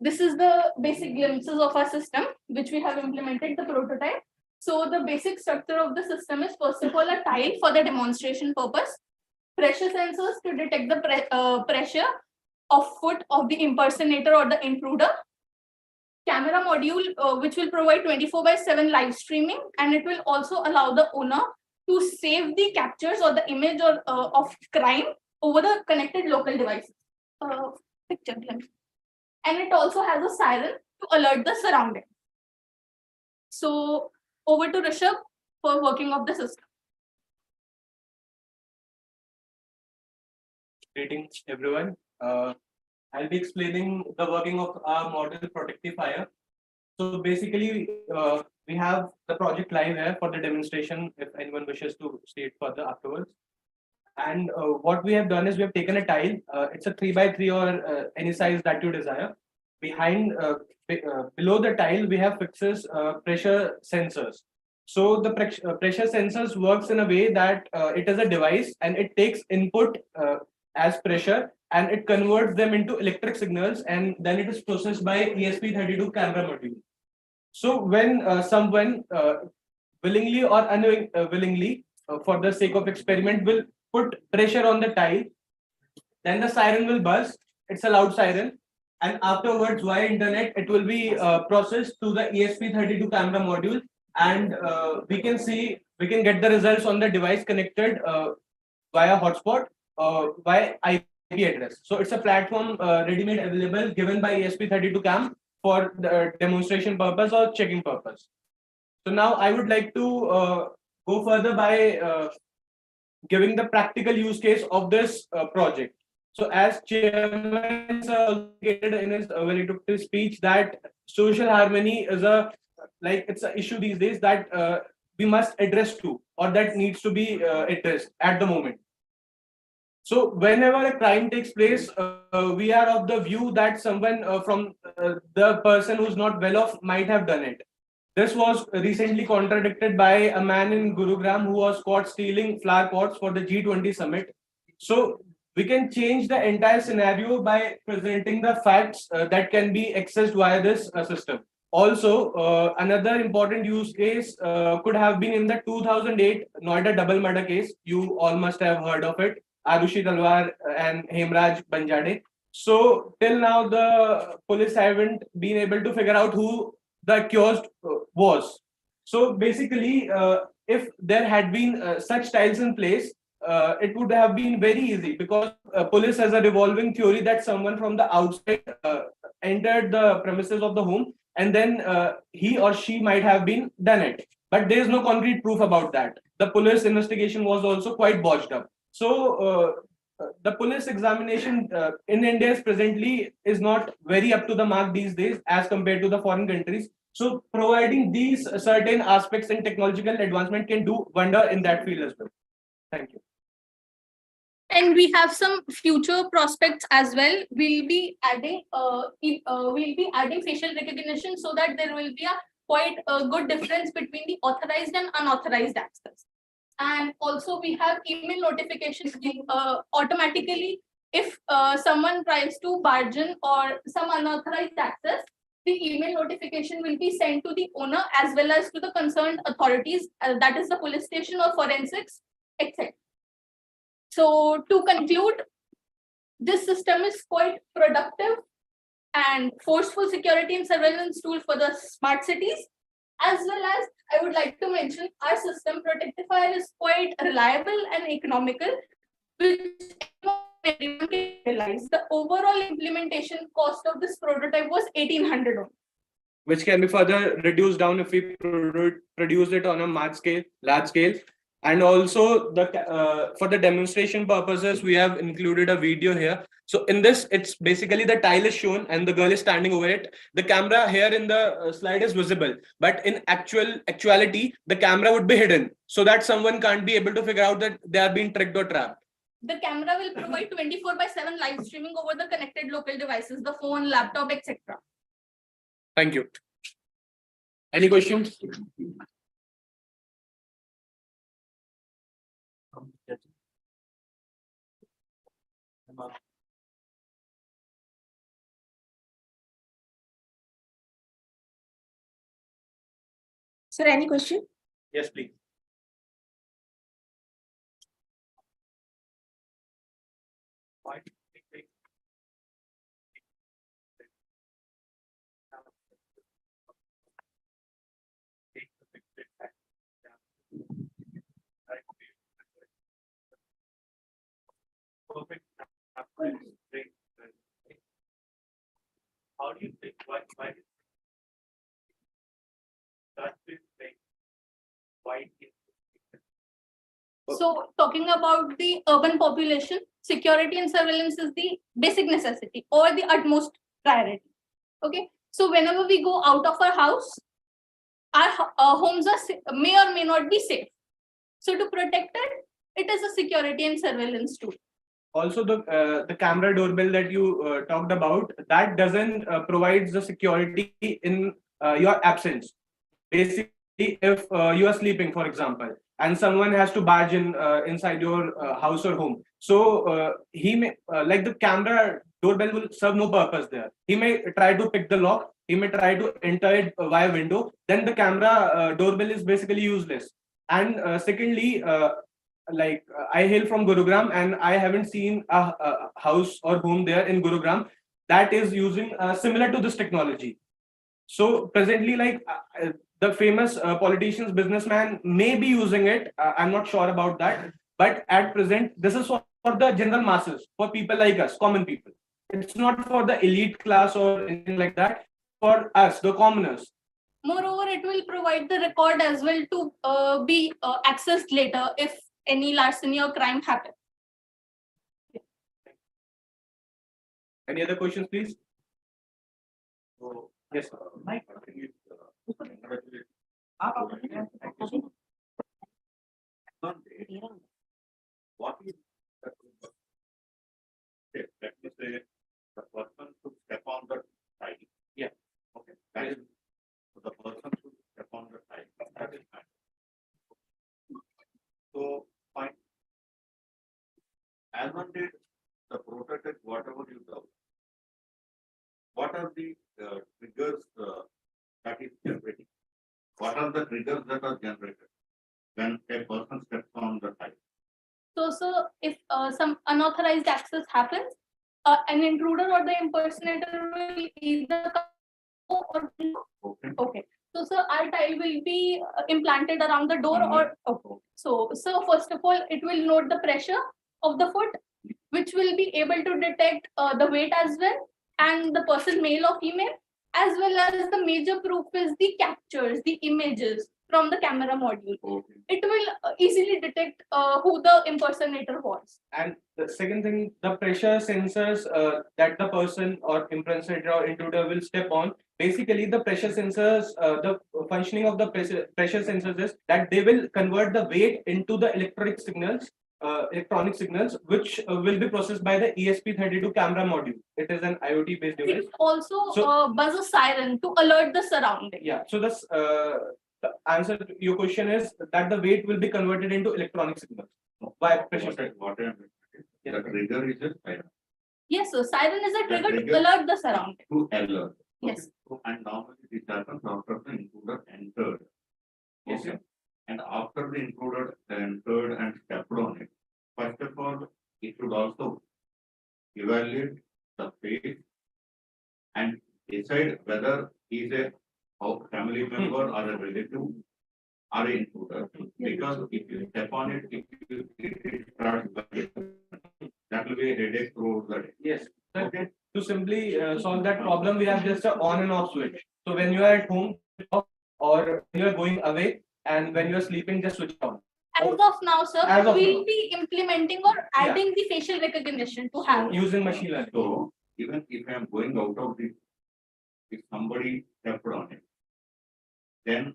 this is the basic glimpses of our system, which we have implemented the prototype. So the basic structure of the system is, first of all, a tile for the demonstration purpose, pressure sensors to detect the pressure of foot of the impersonator or the intruder, camera module which will provide 24/7 live streaming, and it will also allow the owner to save the captures or the image or of crime over the connected local devices. Picture. And it also has a siren to alert the surrounding. So over to Rishabh for working of the system. Greetings, everyone. I'll be explaining the working of our model Protectifier. So basically, we have the project live here for the demonstration if anyone wishes to see it further afterwards. And what we have done is we have taken a tile. It's a 3x3 or any size that you desire. Behind, below the tile, we have fixes pressure sensors. So the pressure sensors works in a way that it is a device and it takes input as pressure and it converts them into electric signals, and then it is processed by ESP32 camera module. So when someone willingly or unwillingly, for the sake of experiment, will put pressure on the tile, then the siren will buzz. It's a loud siren, and afterwards via internet it will be processed to the ESP32 camera module, and we can get the results on the device connected via hotspot via IP address. So it's a platform ready-made available given by ESP32 cam for the demonstration purpose or checking purpose. So now I would like to go further by giving the practical use case of this project. So as chairman indicated in his when he took his speech that social harmony is it's an issue these days that we must address to, or that needs to be addressed at the moment. So whenever a crime takes place, we are of the view that someone from the person who's not well off might have done it. This was recently contradicted by a man in Gurugram who was caught stealing flower pots for the G20 summit. So we can change the entire scenario by presenting the facts that can be accessed via this system. Also, another important use case could have been in the 2008 Noida double murder case. You all must have heard of it. Arushi Talwar and Hemraj Banjade. So till now, the police haven't been able to figure out who the accused was. So basically, if there had been such tiles in place, it would have been very easy because police has a revolving theory that someone from the outside entered the premises of the home and then he or she might have been done it. But there is no concrete proof about that. The police investigation was also quite botched up. So the police examination in India is presently is not very up to the mark these days as compared to the foreign countries. So providing these certain aspects in technological advancement can do wonder in that field as well. Thank you. And we have some future prospects as well. We'll be adding facial recognition so that there will be a quite a good difference between the authorized and unauthorized access. And also we have email notifications automatically if someone tries to barge in or some unauthorized access, the email notification will be sent to the owner as well as to the concerned authorities, that is the police station or forensics, etc. So to conclude, this system is quite productive and forceful security and surveillance tool for the smart cities. As well as I would like to mention our system Protectifier is quite reliable and economical, which everyone can realize. The overall implementation cost of this prototype was 1,800. Which can be further reduced down if we produce it on a large scale. And also for the demonstration purposes, we have included a video here. So in this, it's basically the tile is shown and the girl is standing over it. The camera here in the slide is visible, but in actuality, the camera would be hidden so that someone can't be able to figure out that they are being tricked or trapped. The camera will provide 24/7 live streaming over the connected local devices, the phone, laptop, etc. Thank you. Any questions? Sir, any question? Yes, please. So talking about the urban population, security and surveillance is the basic necessity or the utmost priority. Okay. So whenever we go out of our house, our homes may or may not be safe. So to protect it, it is a security and surveillance tool. Also, the camera doorbell that you talked about, that doesn't provides the security in your absence. Basically, if you are sleeping, for example, and someone has to barge in inside your house or home, so he may like the camera doorbell will serve no purpose there. He may try to pick the lock, he may try to enter it via window, then the camera doorbell is basically useless. And secondly, I hail from Gurugram, and I haven't seen a house or home there in Gurugram that is using similar to this technology. So presently, the famous politicians, businessman may be using it. I'm not sure about that, but at present, this is for the general masses, for people like us, common people. It's not for the elite class or anything like that. For us, the commoners. Moreover, it will provide the record as well to be accessed later if any larceny or crime happens. Any other questions, please? So, yes, sir. Mike. Thank you so much. What is let me say the person should step on the tile. Yeah. Okay. That is the person should step on the tile. That is fine. So fine. As on date, the protected whatever you do, what are the triggers that is generating? What are the triggers that are generated when a person steps on the tile? So if some unauthorized access happens, an intruder or the impersonator will either come or okay. So our tile will be implanted around the door or okay. So first of all, it will note the pressure of the foot, which will be able to detect the weight as well, and the person, male or female, as well as the major proof is the captures, the images from the camera module. Okay. It will easily detect who the impersonator was. And the second thing, the pressure sensors that the person or impersonator or intruder will step on. Basically, the pressure sensors, the functioning of the pressure sensors is that they will convert the weight into the electronic signals, which will be processed by the ESP32 camera module. It is an IoT based device. It also buzz a siren to alert the surrounding. Yeah. So this the answer to your question is that the weight will be converted into electronic signals by pressure. What I understand is the trigger is a siren. Yes, so siren is a trigger to trigger alert the surrounding. To alert. Yes. So, and normally this happens after the intruder entered. Yes, Okay. And after the intruder entered and stepped on it, first of all, it should also evaluate the face and decide whether he is a family member or a relative or an intruder. Because if you step on it, if it starts buzzing, that will be a headache throughout the day. Yes. Okay. To simply solve that problem, we have just an on and off switch. So when you are at home or when you are going away, and when you are sleeping, just switch on. As of now, sir, As of we'll now. be implementing or adding the facial recognition to have. Using machine learning. So even if I am going out of this, if somebody stepped on it, then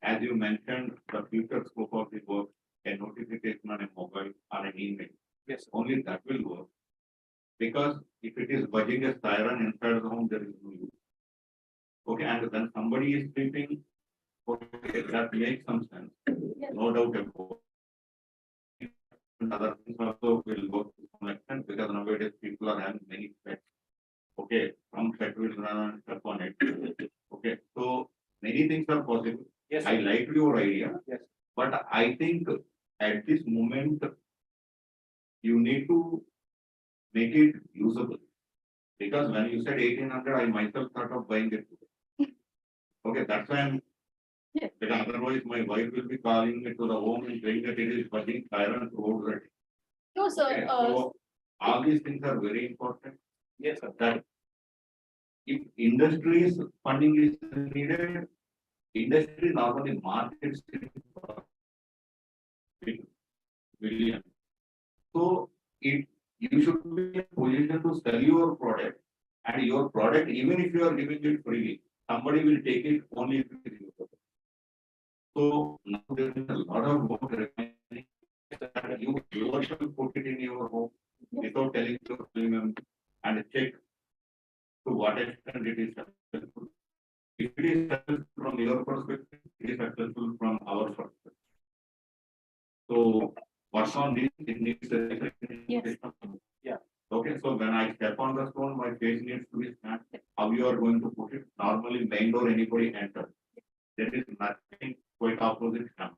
as you mentioned, the future scope of the work, a notification on a mobile or an email. Yes. Only that will work. Because if it is buzzing a siren inside the home, there is no use. Okay, and when somebody is sleeping, okay, that makes some sense. Yes. No doubt about it. And other things also will work to some extent because nowadays people are having many pets. Okay, some pet will run and step on it. Okay, so many things are possible. Yes. I like your idea. Yes. But I think at this moment, you need to make it usable. Because when you said 1800, I myself thought of buying it. Okay, that's why I'm. Yes. Because otherwise, my wife will be calling me to the home and saying that it is buzzing siren throughout the day. No, sir. Okay, so all these things are very important. Yes, sir. That if industry's funding is needed, industry normally markets it. billion. So you should be in a position to sell your product, and your product, even if you are giving it freely, somebody will take it only if it is your product. So now there is a lot of work remaining that you yourself put it in your home without telling your premium and check to what extent it is successful. If it is successful from your perspective, it is successful from our perspective. So work on this, it needs a system. Yeah. Okay, so when I step on the stone, my face needs to be scanned. How you are going to put it? Normally, main door, anybody enter. There is nothing quite opposite camera.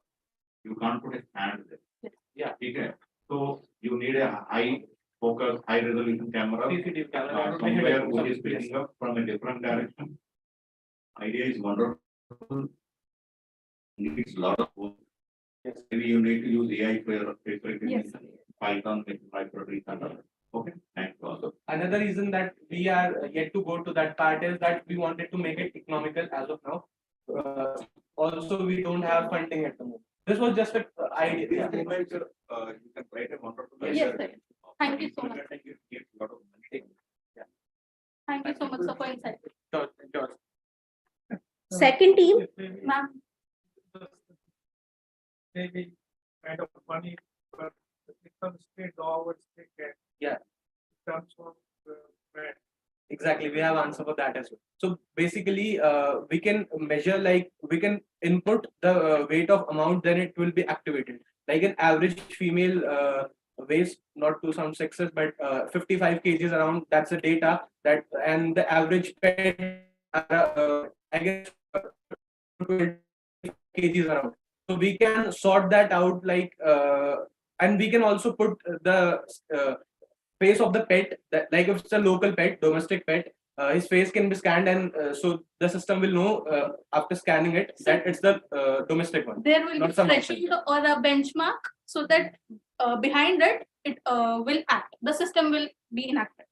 You can't put a stand there. Yeah. Okay. So you need a high focus, high resolution camera. CCTV camera. Somewhere which is picking up from a different direction. Idea is wonderful. Needs a lot of work. Yes. Maybe you need to use AI for your face Yes. recognition, Python, micro and other. Okay, thanks also. Another reason that we are yet to go to that part is that we wanted to make it economical as of now. Also, we don't have funding at the moment. This was just an idea. You can write a wonderful. Yes, sir. Thank you so much. Thank you. Give a lot of money. Thank you so much, sir, for insight. Sure, sure. Second team, Ma'am. Maybe kind of money, but it comes straight over straight. Yeah. It comes from where? Exactly, we have answer for that as well. So basically, we can measure, like we can input the weight of amount, then it will be activated. Like an average female weighs, not to sound sexist, but 55 kgs around. That's the data that, and the average pet, I guess, 12 kgs around. So we can sort that out, like, and we can also put the face of the pet, that, like if it's a local pet, domestic pet, his face can be scanned, and so the system will know after scanning it that it's the domestic one. There will be Not some threshold or a benchmark so that behind it, it will act. The system will be enacted.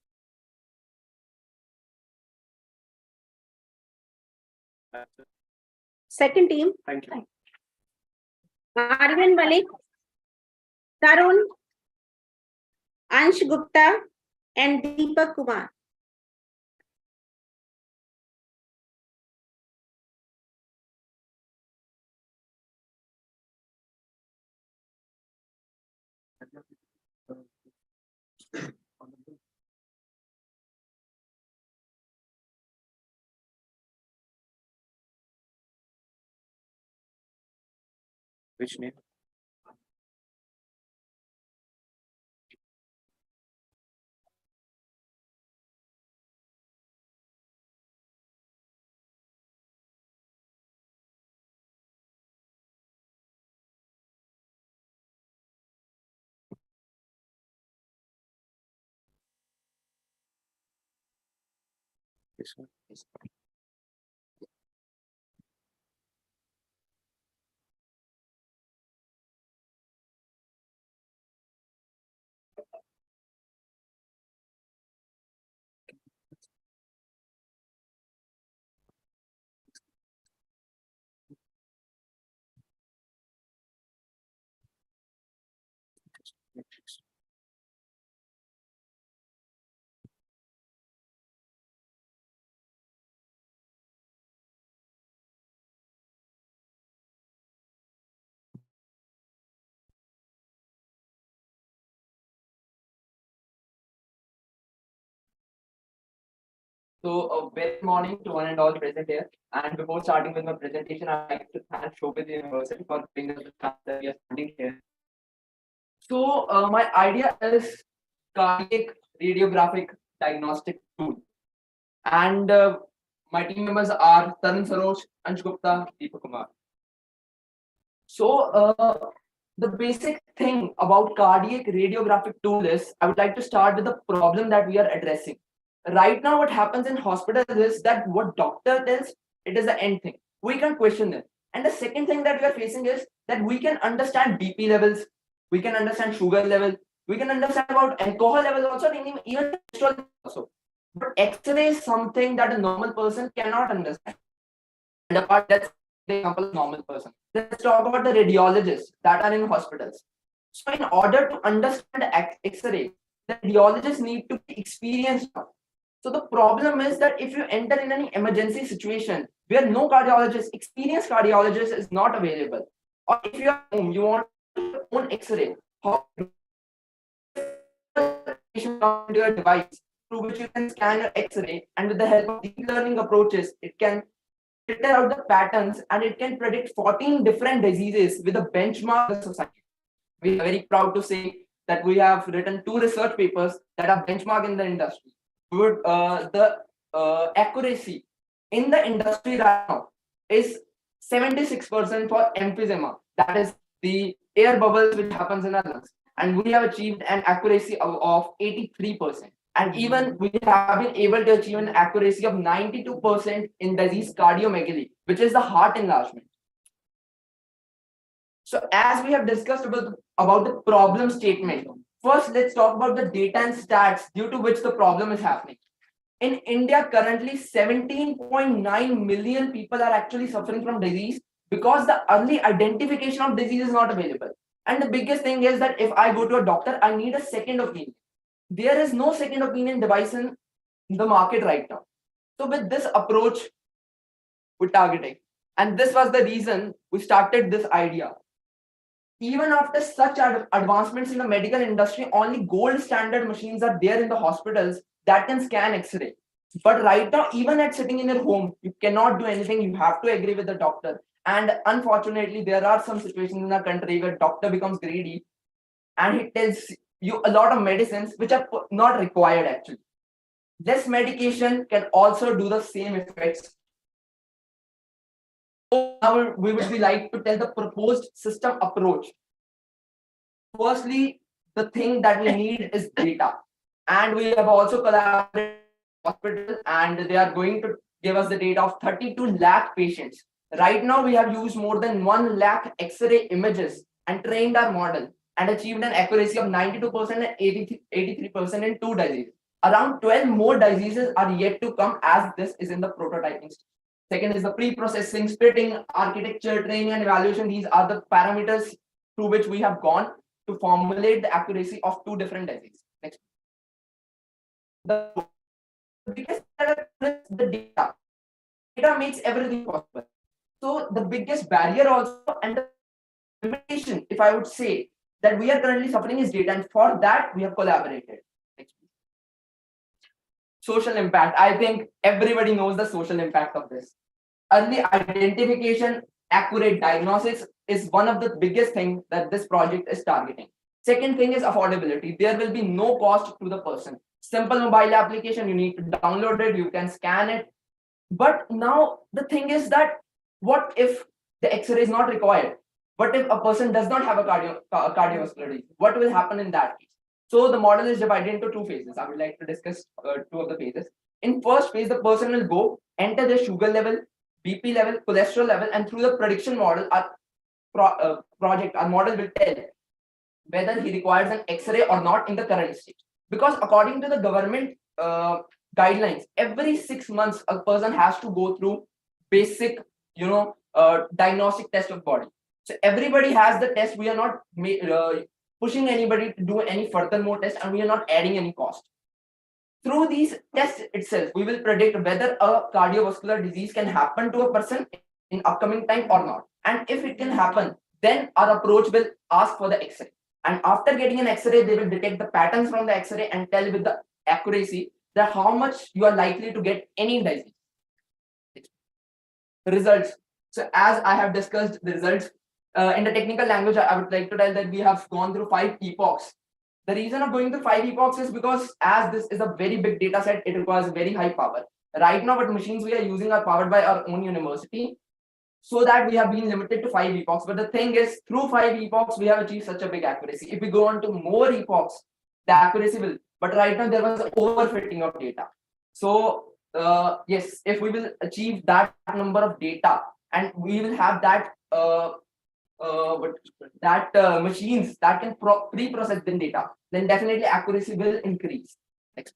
second team, Thank you. Arvind Malik, Tarun, Ansh Gupta, and Deepak Kumar. Which name? This one. So, very morning to one and all present here. And before starting with my presentation, I'd like to thank Shobhit University for giving us the chance that we are standing here. So, my idea is cardiac radiographic diagnostic tool. And my team members are Tarun Saroj, Ansh Gupta, Deepak Kumar. So, the basic thing about cardiac radiographic tool is, I would like to start with the problem that we are addressing. Right now, what happens in hospitals is that what doctor tells, it is the end thing. We can question it. And the second thing that we are facing is that we can understand BP levels, we can understand sugar level, we can understand about alcohol levels also, and even cholesterol also. But X-ray is something that a normal person cannot understand. And apart, that's the example of normal person. Let's talk about the radiologists that are in hospitals. So in order to understand X-ray, the radiologists need to be experienced. So the problem is that if you enter in any emergency situation where no cardiologist, experienced cardiologist is not available, or if you are home, you want your own X-ray, how into your device through which you can scan your X-ray, and with the help of deep learning approaches, it can filter out the patterns and it can predict 14 different diseases with a benchmark of the society. We are very proud to say that we have written 2 research papers that are benchmark in the industry. The accuracy in the industry right now is 76% for emphysema, that is the air bubbles which happens in our lungs, and we have achieved an accuracy of 83%. And even we have been able to achieve an accuracy of 92% in disease cardiomegaly, which is the heart enlargement. So as we have discussed about the problem statement, first let's talk about the data and stats due to which the problem is happening. In India, currently 17.9 million people are actually suffering from disease because the early identification of disease is not available. And the biggest thing is that if I go to a doctor, I need a second opinion. There is no second opinion device in the market right now. So with this approach, we're targeting. And this was the reason we started this idea. Even after such advancements in the medical industry, only gold standard machines are there in the hospitals that can scan X-ray. But right now, even at sitting in your home, you cannot do anything. You have to agree with the doctor. And unfortunately, there are some situations in our country where doctor becomes greedy and he tells you a lot of medicines which are not required actually. Less medication can also do the same effects. So now we would be like to tell the proposed system approach. Firstly, the thing that we need is data. And we have also collaborated with hospital and they are going to give us the data of 32 lakh patients. Right now, we have used more than 1 lakh X-ray images and trained our model and achieved an accuracy of 92% and 83% in 2 diseases. Around 12 more diseases are yet to come as this is in the prototyping stage. Second is the pre-processing, splitting, architecture, training, and evaluation. These are the parameters through which we have gone to formulate the accuracy of 2 different diseases. Next. The biggest is the data. Data makes everything possible. So the biggest barrier also and the limitation, if I would say, that we are currently suffering is data, and for that we have collaborated. Next. Social impact. I think everybody knows the social impact of this. Early identification, accurate diagnosis is one of the biggest things that this project is targeting. Second thing is affordability. There will be no cost to the person. Simple mobile application, you need to download it, you can scan it. But now the thing is that what if the X-ray is not required? What if a person does not have a cardiovascular disease? What will happen in that case? So the model is divided into 2 phases. I would like to discuss 2 of the phases. In first phase, the person will go, enter their sugar level, BP level, cholesterol level, and through the prediction model, our model will tell whether he requires an X-ray or not in the current state. Because according to the government guidelines, every 6 months a person has to go through basic, diagnostic test of body. So everybody has the test. We are not pushing anybody to do any further more tests, and we are not adding any cost. Through these tests itself, we will predict whether a cardiovascular disease can happen to a person in upcoming time or not. And if it can happen, then our approach will ask for the X-ray. And after getting an X-ray, they will detect the patterns from the X-ray and tell with the accuracy that how much you are likely to get any disease. Results. So as I have discussed the results, in the technical language, I would like to tell that we have gone through 5 epochs. The reason of going through 5 epochs is because as this is a very big data set, it requires very high power. Right now, what machines we are using are powered by our own university, so that we have been limited to 5 epochs. But the thing is, through 5 epochs, we have achieved such a big accuracy. If we go on to more epochs, the accuracy will. But right now, there was overfitting of data. So yes, if we will achieve that number of data, and we will have that machines that can pre-process the data, then definitely accuracy will increase. Next.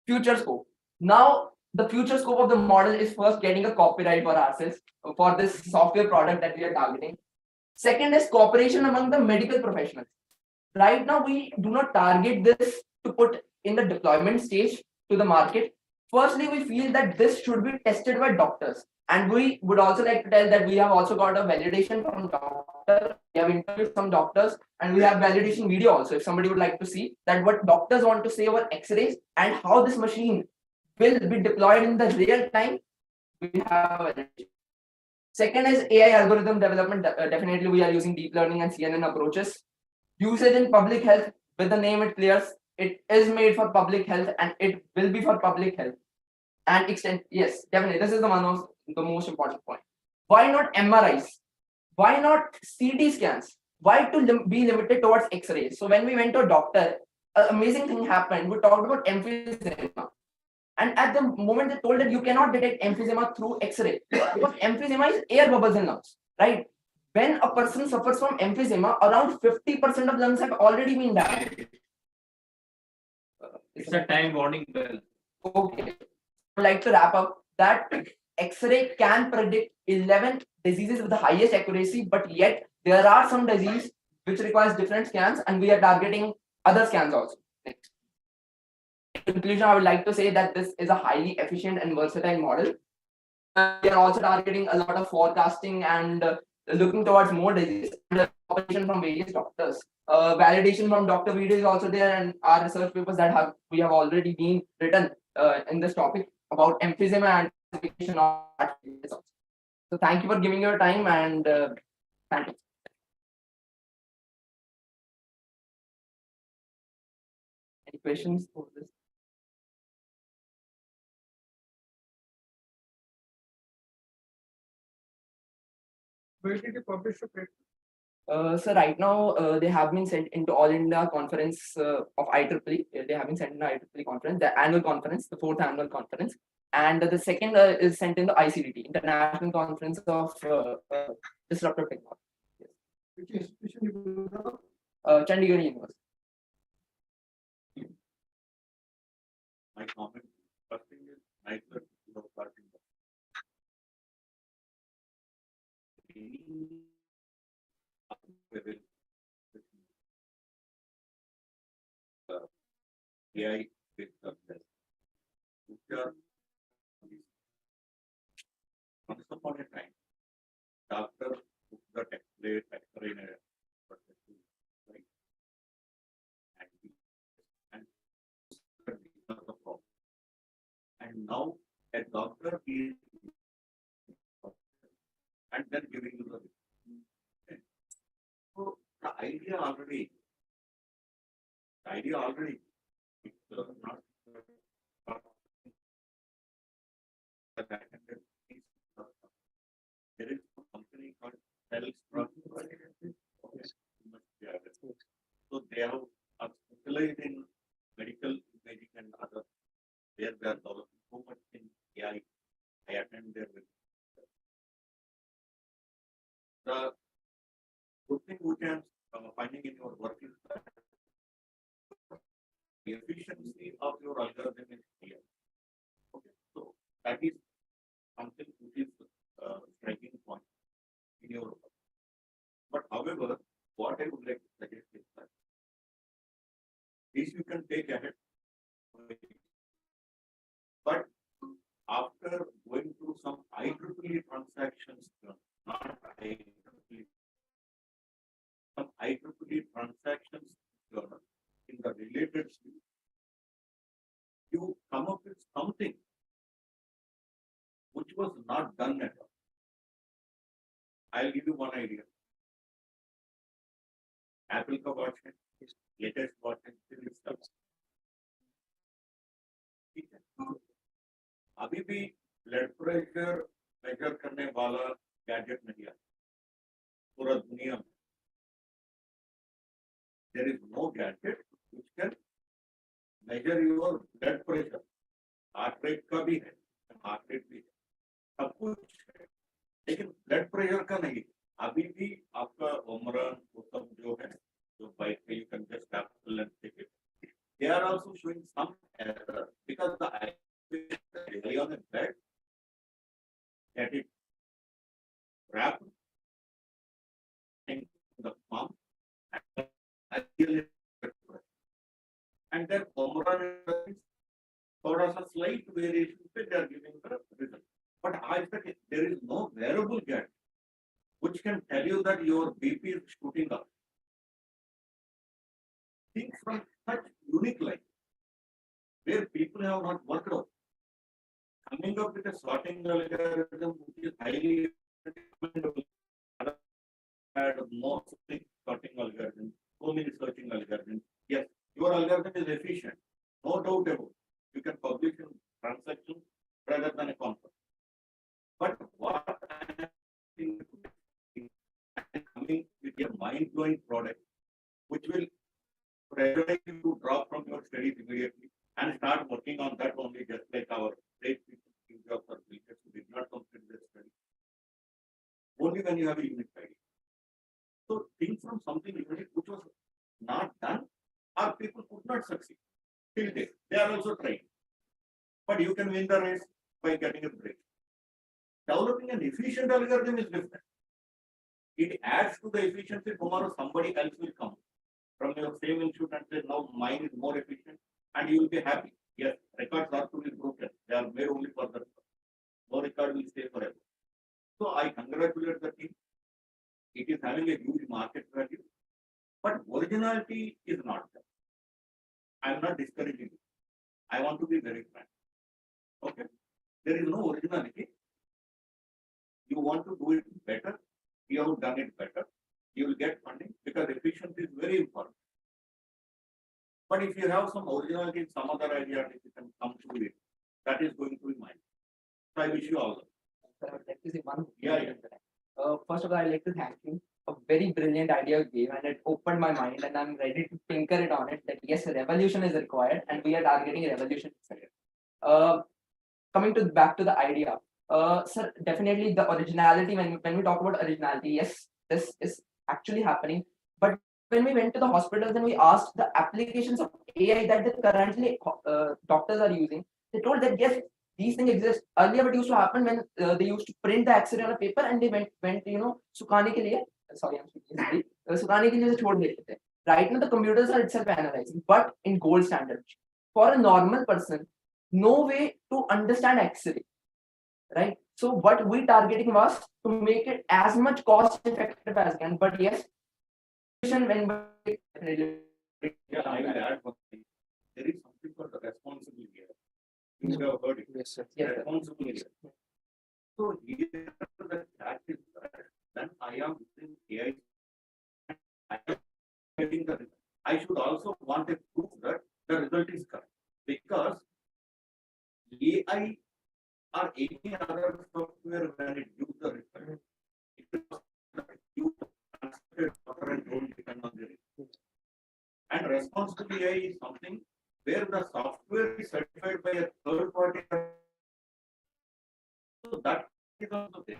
Future scope. Now, the future scope of the model is first getting a copyright for ourselves for this software product that we are targeting. Second is cooperation among the medical professionals. Right now, we do not target this to put in the deployment stage to the market. Firstly, we feel that this should be tested by doctors. And we would also like to tell that we have also got a validation from doctors. We have interviewed some doctors and we have validation video also. If somebody would like to see that what doctors want to say over X-rays and how this machine will be deployed in the real time, we have validation. Second is AI algorithm development. Definitely, we are using deep learning and CNN approaches. Usage in public health, with the name it clears, it is made for public health and it will be for public health. And extend, yes, definitely. This is the most important point. Why not MRIs? Why not CT scans? Why to be limited towards X-rays? So when we went to a doctor, an amazing thing happened. We talked about emphysema. And at the moment they told that you cannot detect emphysema through X-ray because emphysema is air bubbles in lungs, right? When a person suffers from emphysema, around 50% of lungs have already been damaged. It's a time warning bell. Okay. I'd like to wrap up that X-ray can predict 11 diseases with the highest accuracy, but yet there are some diseases which requires different scans, and we are targeting other scans also. Next. In conclusion, I would like to say that this is a highly efficient and versatile model. We are also targeting a lot of forecasting and looking towards more diseases and cooperation from various doctors. Validation from Dr. Video is also there, and our research papers that we have already been written in this topic about emphysema and classification of results. So thank you for giving your time, and thank you. Any questions for this? Where did you publish the paper? So right now they have been sent into All India Conference of IEEE. They have been sent in the IEEE conference, the annual conference, the 4th annual conference, and the second is sent in the ICDT, International Conference of Disruptive Technology. Yes. Which institution you go Chandigarh University. My comment, first thing is nicer to starting. AI with success. Once upon a time, doctor took the template X-ray in a perspective, right? And the problem. And now a doctor is and then giving you the okay. So the idea already it's not there is a company called so they have specialized in medical imaging and other where they are developing so much in AI. I attend their the good thing which I am finding in your work is that the efficiency of your algorithm is clear. Okay, so that is something which is striking point in your work. But however, what I would like to suggest is that this you can take ahead, but after going through some IEEE transactions, not IEEE, some IEEE transactions in the related field, you come up with something which was not done at all. I'll give you one idea. Apple का watch है, latest watch है, ठीक है। अभी भी blood pressure measure करने वाला gadget नहीं है पूरा दुनिया में। There is no gadget which can measure your blood pressure. Heart rate का भी है, heart rate भी है, सब कुछ है, लेकिन ब्लड प्रेशर का नहीं। अभी भी आपका उम्र वो सब जो है, जो बाइक पे you can just Apple and take it. They are also showing some error because the lay on the bed, get it wrapped, and the farm, and their comrade थोड़ा सा slight variation पे they are giving the result. But आज तक there is no wearable gadget which can tell you that your BP is shooting up. Think from such unique line where people have not worked out. Coming up with a sorting algorithm which is highly recommendable. Had more sorting algorithm, so many searching algorithms. Yes, your algorithm is efficient, no doubt about it. You can publish in transactions rather than a conference. But what I think coming with a mind-blowing product, which will pressurize you to drop from your studies immediately and start working on that only, just like our great people in jobs or builders who did not complete their study. Only when you have a unique idea. So think from something unique which was not done, or people could not succeed. Till date, they are also trying. But you can win the race by getting a break. Developing an efficient algorithm is different. It adds to the efficiency. Tomorrow somebody else will come from your same institute and say, now mine is more efficient, and you will be happy. Yes, records are to be broken. They are made only for that. No record will stay forever. So I congratulate the team. It is having a huge market value, but originality is not there. I am not discouraging it. I want to be very frank. Okay, there is no originality. You want to do it better. You have done it better. You will get funding because efficiency is very important. But if you have some originality in some other idea, if you can come to it, that is going to be mine. So I wish you all the best. I would like to say one thing. Yeah. First of all, I'd like to thank you. A very brilliant idea you gave, and it opened my mind, and I'm ready to tinker it on it. That yes, a revolution is required, and we are targeting a revolution. Coming to back to the idea, sir, definitely the originality. When we talk about originality, yes, this is actually happening. But when we went to the hospitals and we asked the applications of AI that the currently doctors are using, they told that yes, these things exist. Earlier, what used to happen when they used to print the X-ray on a paper and they went सुखाने के लिए, sorry, I'm speaking Hindi, सुखाने के लिए छोड़ देते थे. Right now, the computers are itself analyzing, but in gold standard. For a normal person, no way to understand X-ray, right? So what we targeting was to make it as much cost effective as can. But yes, when yeah, I will add one thing. There is something called the responsibility here. You have heard it. Yes, sir. Yes, sir. Responsibility. So here the fact is that then I am using AI. I am getting the result. I should also want a proof that the result is correct because AI or any other software when it gives the result, it is and don't depend on the result. And responsible AI is something where the software is certified by a third party. So that is also there.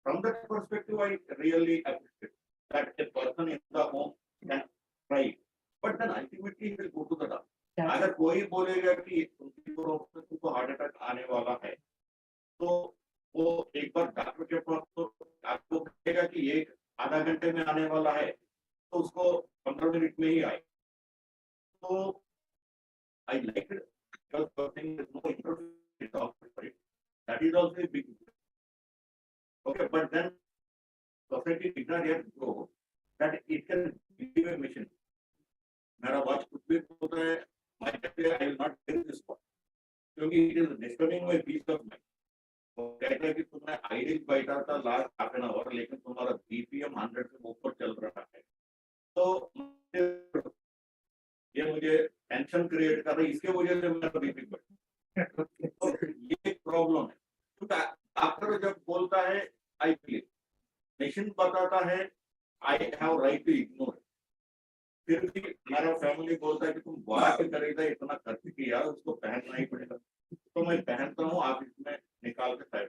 From that perspective, I really appreciate that a person in the home can try it. But then ultimately he will go to the doctor. अगर कोई बोलेगा कि तुमको heart attack आने वाला है तो वो एक बार डॉक्टर के पास तो आपको कहेगा कि ये आधा घंटे में आने वाला है तो उसको 15 मिनट में ही आए. So I like it because there is no interface for it. That is also a big issue. Okay, but then society did not yet grow that it can give a mission. मेरा watch कुछ भी होता है, I will not take this one क्योंकि it is disturbing my peace of mind. वो कहता है कि तुमने आइडियल बैठा था लास्ट हाफ एन आवर लेकिन तुम्हारा बीपीएम 100 से ऊपर चल रहा है तो ये मुझे टेंशन क्रिएट कर रहा है इसके वजह से मेरा बीपी बढ़ तो ये एक प्रॉब्लम है क्योंकि डॉक्टर जब बोलता है आई फील मशीन बताता है I have right to ignore फिर भी मेरा फैमिली बोलता है कि तुम बाहर से खरीदा इतना खर्च किया उसको पहनना ही पड़ेगा तो मैं पहनता हूँ आप इसमें निकाल के साइड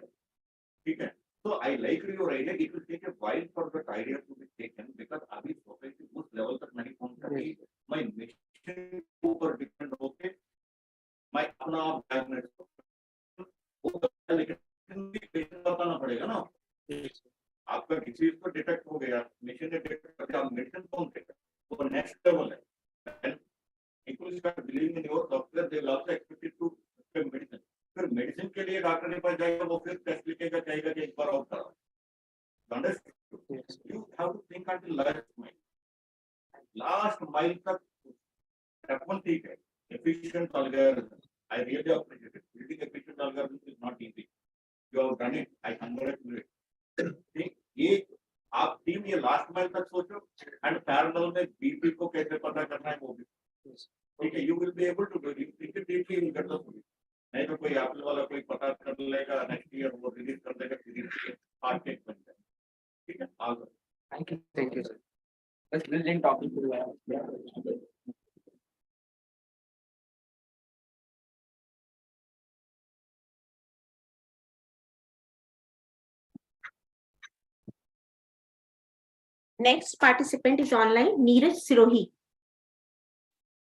ठीक है तो I like your idea it will take a while for that idea to be taken because अभी सोसाइटी उस लेवल तक नहीं पहुंच रही मैं मिशन ऊपर डिपेंड होके मैं अपना आप डायग्नोस लेकिन बताना पड़ेगा ना आपका डिसीज तो डिटेक्ट हो गया मिशन ने डिटेक्ट करके start believing in your software, they will also expect you to prescribe medicine. फिर मेडिसिन के लिए डॉक्टर के पास जाएगा, वो फिर टेस्ट लिखेगा, कहेगा कि एक बार और कराओ. You have to think until last mile. Last mile तक happen ठीक है. Efficient algorithm. I really appreciate it. Building efficient algorithm is not easy. You have done it. I congratulate. ठीक, ये आप टीम ये लास्ट माइल तक सोचो and parallel में बीपी को कैसे पता करना है वो भी. ठीक है, you will be able to do it. Think deeply in get the solution. नहीं तो कोई एप्पल वाला कोई पता कर लेगा, नेक्स्ट ईयर वो रिलीज कर देगा, फिर आर्केट बन जाएगा. ठीक है, आगे. Thank you, sir. Let's brilliant topic to the Next participant is online, Neeraj Sirohi.